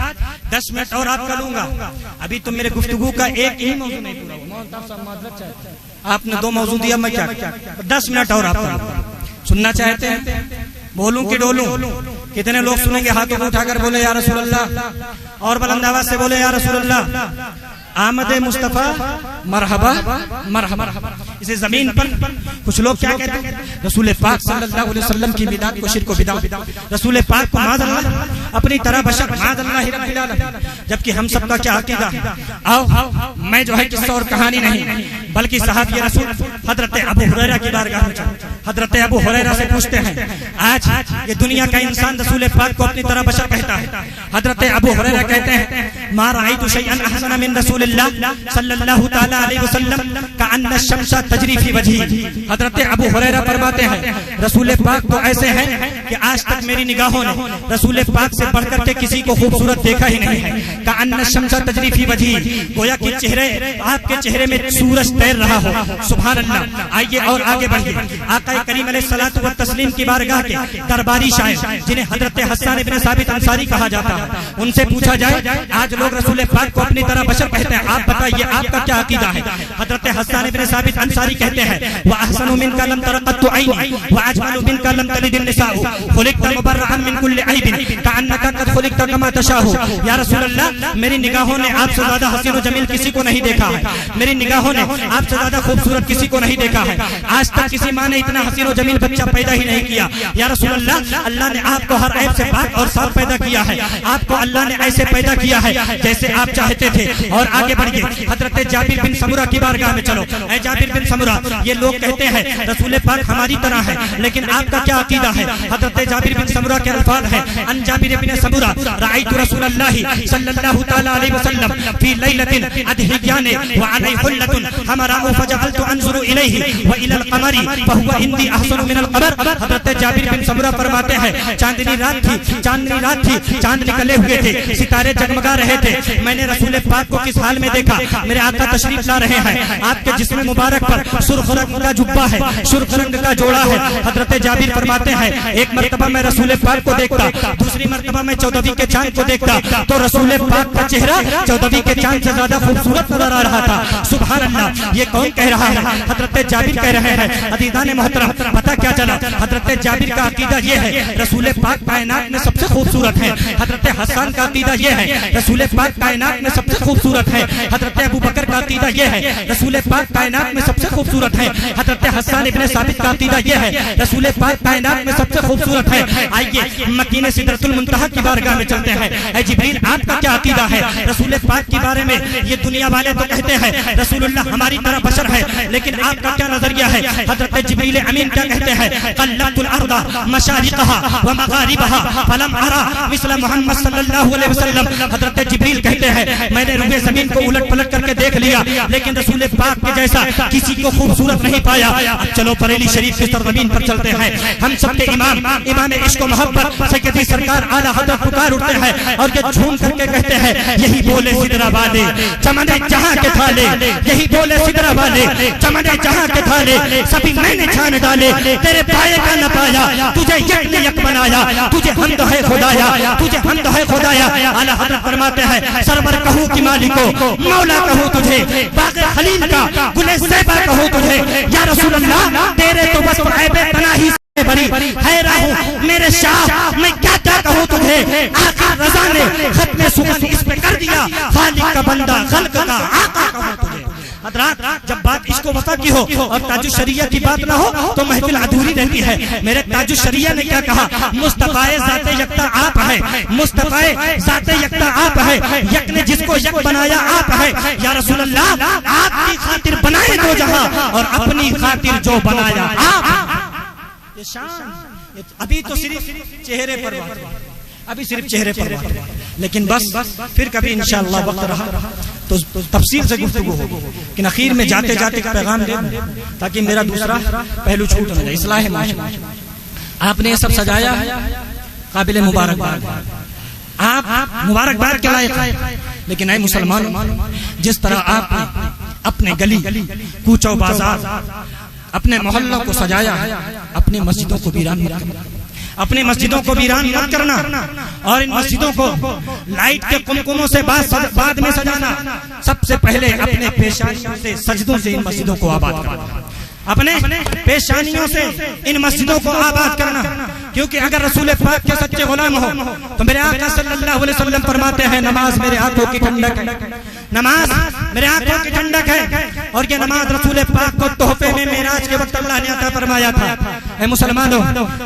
10 मिनट और आपका लूंगा, अभी तो मेरे गुफ्तगू का एक ही मौजू नहीं पूरा, आपने 2 मौजू दिया, मैं क्या 10 मिनट और आपका सुनना चाहते हैं? बोलूं कि डोलूं? कितने लोग सुनेंगे? हाथों को उठाकर बोले या रसूल अल्लाह, और बुलंद आवाज से बोले या रसूल अल्लाह। आमद मुस्तफा मरहबा मरहबा। इसे जमीन पर कुछ लोग क्या कहते हैं, रसूल पाक सल्लल्लाहु अलैहि वसल्लम की मिलाद को शिर्क व बिदअत, रसूल पाक को माज़अल्लाह अपनी तरह बशर माज़अल्लाह रब्बिल आलमीन। जबकि हम सबका क्या अकीदा है। आओ मैं जो है किस्सा और कहानी नहीं बल्कि सहाबी रसूल हजरत अबू हुरैरा की बारगाह में चलूं। हजरत अबू हुरैरा से पूछते हैं, आज ये दुनिया का इंसान रसूल पाक को अपनी तरह बशर कहता है। हजरत अबू हुरैरा कहते हैं, मा राइतु शैअन अहसन मिन रसूलिल्लाह सल्लल्लाहु तआला अलैहि वसल्लम कअन्न शम्सा तजरी फी वजही। हजरत अबू हुरैरा फरमाते हैं, रसूल पाक तो ऐसे हैं कि आज तक मेरी निगाहों ने रसूल पाक से बढ़कर के किसी को खूबसूरत देखा ही नहीं है। कअन्न शम्सा तजरी फी वजही, गोया कि चेहरे आपके चेहरे में सूरज तैर रहा हो। सुभान अल्लाह। आइए और आगे बढ़िए। आका करीम अलैहिस्सलातु व तस्लीम की बारगाह के दरबारी शायर जिन्हें हजरत हस्सान इब्न साबित अंसारी कहा जाता है, उनसे पूछा जाए आज लोग रसूल पाक को अपनी तरह बशर कहते हैं, आप बताइए आपका क्या अकीदा है। हजरत हस्सान इब्न साबित अंसारी कहते हैं, व अहसनु मिनका लम तरक़त ऐनी व अजमलु मिनका लम तलिद निसाउ खुलिक़त मुबर्रअन मिन कुल्लि ऐबिन कअन्नका क़द खुलिक़त कमा तशाउ। या रसूल अल्लाह, मेरी निगाहों ने आपसे ज्यादा हसीन व जमील किसी को नहीं देखा है। मेरी निगाहों ने आपसे ज्यादा खूबसूरत किसी को नहीं देखा है। आज तक किसी माँ ने इतना हसीन व जमील बच्चा पैदा ही नहीं किया। या रसूल अल्लाह, अल्लाह ने आपको हर ऐब से पाक और साफ पैदा किया है। आपको अल्लाह ने ऐसे पैदा किया है जैसे आप चाहते थे। और आगे बढ़िए, हजरत जाबिर बिन समुरा की बारगाह में चलो। ऐ जाबिर बिन समुरा, ये लोग कहते हैं रसूल पाक हमारी तरह है, लेकिन आपका क्या अकीदा है। हजरत जाबिर बिन समुरा के अल्फाज है, अन जाबिर बिन समुरा राइतु रसूलल्लाह सल्लल्लाहु तआला अलैहि वसल्लम फी लैलतिन अदहियान व अलैहि हुल्लतुन हमरा फजअलतु अंजुरु इलैहि व इलल कमरी फहुवा इंदी अहसनु मिनल कमर। हजरत जाबिर बिन समुरा फरमाते हैं, चांदनी रात थी, चांद निकले हुए थे, सितारे जगमगा रहे थे। मैंने रसूल पाक को किस हाल में देखा। मेरे आका तशरीफ ला रहे हैं, आपके जिस्म मुबारक पर सुर्ख रंग का जुब्बा है, सुर्ख रंग का जोड़ा है। हजरत जाबिर फरमाते हैं, एक मर्तबा मैं रसूल पाक को देखता, दूसरी मर्तबा मैं चौदहवीं के चांद को देखता, तो रसूल पाक का चेहरा चौदहवीं के चांद से ज्यादा खूबसूरत नजर आ रहा था। सुभान अल्लाह। ये कौन कह रहा है? हजरत जाबिर कह रहे हैं। अदीदान मोहतरम, पता क्या चला? हजरत जाबिर का अकीदा ये है, रसूल पाक कायनात में सबसे खूबसूरत है। हजरत हसन का अकीदा ये है, रसूल पाक कायनात में सबसे खूबसूरत है। हजरत अबू बकर का अकीदा ये है, रसूल पाक कायनात में सबसे खूबसूरत है। हजरत हसन इब्न साबित का अकीदा ये है, रसूल पाक कायनात में सबसे खूबसूरत है। आइए मकीने सिदरतुल मुंतहा की बारगाह में चलते हैं। ऐ जिब्रील, आपका क्या अकीदा है रसूल पाक के बारे में? ये दुनिया वाले तो कहते हैं रसूलुल्लाह हमारी तरह बशर है, लेकिन आपका क्या नजरिया है? हजरत जिब्रील अमीन क्या कहते हैं? कल्लतुल अर्दा मशारिकहा व मगारिबहा फलम अरा मिस्ल मुहम्मद सल्लल्लाहु अलैहि वसल्लम। हजरत जिब्रील कहते हैं, मैंने रुए जमीन को उलट पलट करके देख लिया, लेकिन रसूल पाक के जैसा किसी को खूबसूरत नहीं पाया। अब चलो बरेली शरीफ की सरजमीन पर चलते हैं। हम सबके इमाम इश्क व मोहब्बत सैयदी सरकार आला हजरत पुकार उठते हैं और ये झूम करके कहते हैं, यही बोले सिदरा वाले चमने जहां के थाले, यही बोले सिदरा वाले चमने जहां के थाले, सभी मैंने छान डाले, तेरे पाए का न पाया, तुझे यक ने यक बनाया, तुझे हमद है खुदाया, तुझे हमद है खुदाया। आला हजरत फरमाते हैं, सरवर कहूं कि मालिको, मौला कहूं तुझे, बाग़े खलील का गुले ज़ैबा कहूं तुझे। या रसूल अल्लाह, तेरे तो बस ऐबे पनाही से बरी हैरा हूं मेरे शाह, मैं क्या क्या कहूं तुझे। आखिर रज़ा ने खत्म सुगंध इस पे कर दिया, खालिक का बंदा खल्क का आका कहूं तुझे। हजरात, जब बात इसको वफा की हो और ताजुश शरिया की बात ना हो तो महफिल अधूरी रहती है। मेरे ताजुश शरिया ने क्या कहा? मुस्तफाए ज़ाते यकता आप है, मुस्तफाए ज़ाते यकता आप है, यक ने जिसको यक बनाया आप है। या रसूल अल्लाह, आपकी खातिर बनाए दो जहां और अपनी खातिर जो बनाया आप। ये शान अभी तो सिर्फ चेहरे पर बात, अभी सिर्फ चेहरे पर बात, लेकिन बस फिर कभी इंशाअल्लाह वक्त रहा तो तफसील से गुफ्तगू होगी। लेकिन आखिर में जाते जाते एक पैगाम दे दूं ताकि मेरा दूसरा पहलू छूट न जाए। इस्लाह माशरा, आपने ये सब सजाया है, काबिल मुबारकबाद, आप मुबारकबाद के लायक हैं। लेकिन ऐ मुसलमानों, जिस तरह आपने अपने गली कूचो बाजार अपने मोहल्लों को सजाया है, अपनी मस्जिदों को वीरान मत करना, अपनी मस्जिदों को वीरान मत करना, और इन मस्जिदों को लाइट के कुमकुमों से बाद में सजाना। सबसे पहले अपने पेशानियों से, सजदों से इन मस्जिदों को आबाद करना, अपने पेशानियों से इन मस्जिदों को आबाद करना। क्योंकि अगर रसूल पाक के सच्चे गुलाम हो तो मेरे आका सल्लल्लाहु अलैहि वसल्लम फरमाते हैं, नमाज मेरे आंखों की ठंडक है, नमाज मेरे आंखों की ठंडक है और ये नमाज रसूल पाक को तोहफे में मेराज के वक्त अल्लाह ने अता फरमाया था। ऐ मुसलमानों,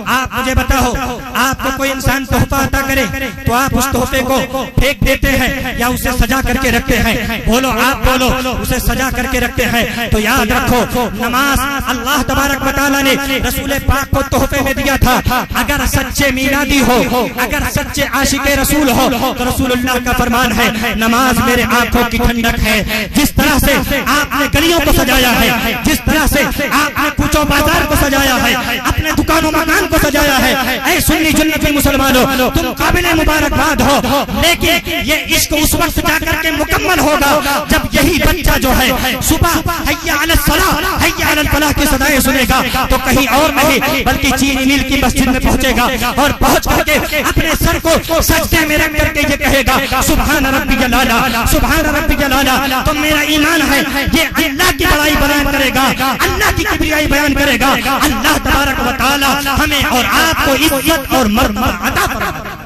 आप मुझे बताओ, आपको कोई इंसान तोहफा अता करे तो आप उस तोहफे को फेंक देते हैं या उसे सजा करके रखते हैं? बोलो, आप बोलो, उसे सजा करके रखते हैं। तो याद रखो, नमाज अल्लाह तबारक व तआला ने रसूल पाक को तोहफे में दिया था। अगर सच्चे मीलादी हो, अगर सच्चे आशिके रसूल हो तो रसूलुल्लाह का फरमान है, नमाज मेरे आंखों की ठंडक है। जिस तरह से आपने गलियों को सजाया है, जिस तरह से आपने कूचो बाजार को सजाया है, अपने दुकानों मकान को सजाया है, ऐ सुन्नी जुन्नती मुसलमानों, तुम काबिले मुबारकबाद हो। लेकिन ये इश्क उस वक्त जाकर के मुकम्मल होगा जब यही बच्चा जो है सुबह हैया अलस सलाह हैया अलल फलाह की सदाएं सुनेगा तो कहीं और नहीं बल्कि चीनी मिल की मस्जिद में पहुंचेगा और पहुंच करके अपने सर को सजदे में रख करके ये कहेगा सुभान रब्बियल आला, सुभान रब्बियल आला। तो मेरा ईमान है ये अल्लाह की बड़ाई बयान करेगा, अल्लाह की किबरियाई बयान करेगा। अल्लाह तबारक व तआला हमें और आपको इज्जत और मर्तबा अता फरमाए।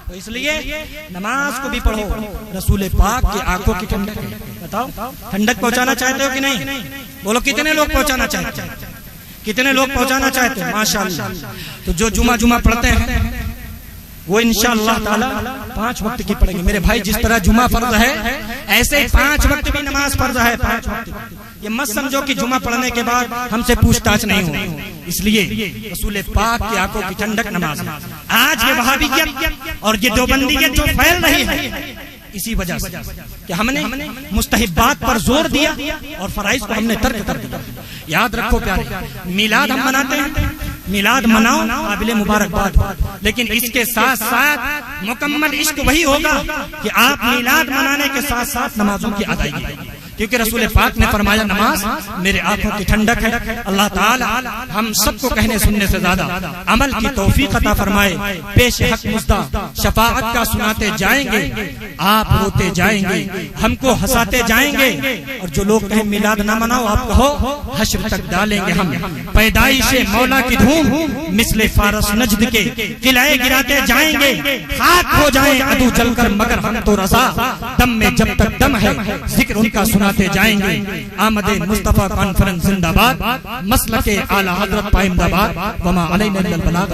तो इसलिए नमाज को भी पढ़ो, रसूल पाक की आंखों की ठंडक है। बताओ, ठंडक पहुंचाना चाहते हो कि नहीं? बोलो, कितने लोग पहुंचाना चाहते हैं? कितने लोग पहुंचाना चाहते हैं? माशाअल्लाह। तो जो जुमा पढ़ते हैं वो इंशाअल्लाह ताला 5 वक्त की पढ़ेंगे। मेरे भाई, जिस तरह जुमा फर्ज है ऐसे 5 वक्त भी नमाज फर्ज है। 5 वक्त। ये मत समझो कि जुमा पढ़ने के बाद हमसे पूछताछ नहीं हो। इसलिए रसूल पाक की आंखों की ठंडक नमाज है। आज ये वहाबियत और ये देवबंदियत जो फैल रही है इसी वजह से कि हमने मुस्तहिब्बात पर जोर दिया और फराइज को हमने तर्क कर दिया। याद रखो प्यारे, मिलाद हम मनाते हैं, मिलाद मनाओ, काबिले मुबारकबाद हो, लेकिन इसके साथ साथ मुकम्मल इश्क वही होगा कि आप मिलाद मनाने के साथ साथ नमाजों की अदायगी करें। क्योंकि रसूल पाक ने फरमाया नमाज मेरे आंखों की ठंडक है। अल्लाह ताला हम सबको कहने सुनने से ज्यादा अमल की तौफीक अता फरमाए। पेश हक मुस्दा शफाअत का सुनाते जाएंगे, आप रोते जाएंगे, हमको हंसाते जाएंगे। और जो लोग कहें मिलाद ना मनाओ, आप कहो हश्र तक डालेंगे हम पैदाइशे मौला की धूम मिसले फारस नजद के किलाए गिराते जाएंगे। खाक हो जाए अदू जलकर मगर हम तो रजा, दम में जब तक दम है जिक्र उनका सुनाते जाएंगे। आमदे मुस्तफा कॉन्फ्रेंस जिंदाबाद, मसलके आला हजरत पाइमदाबाद, वमा अलैना इल्लल बलाग।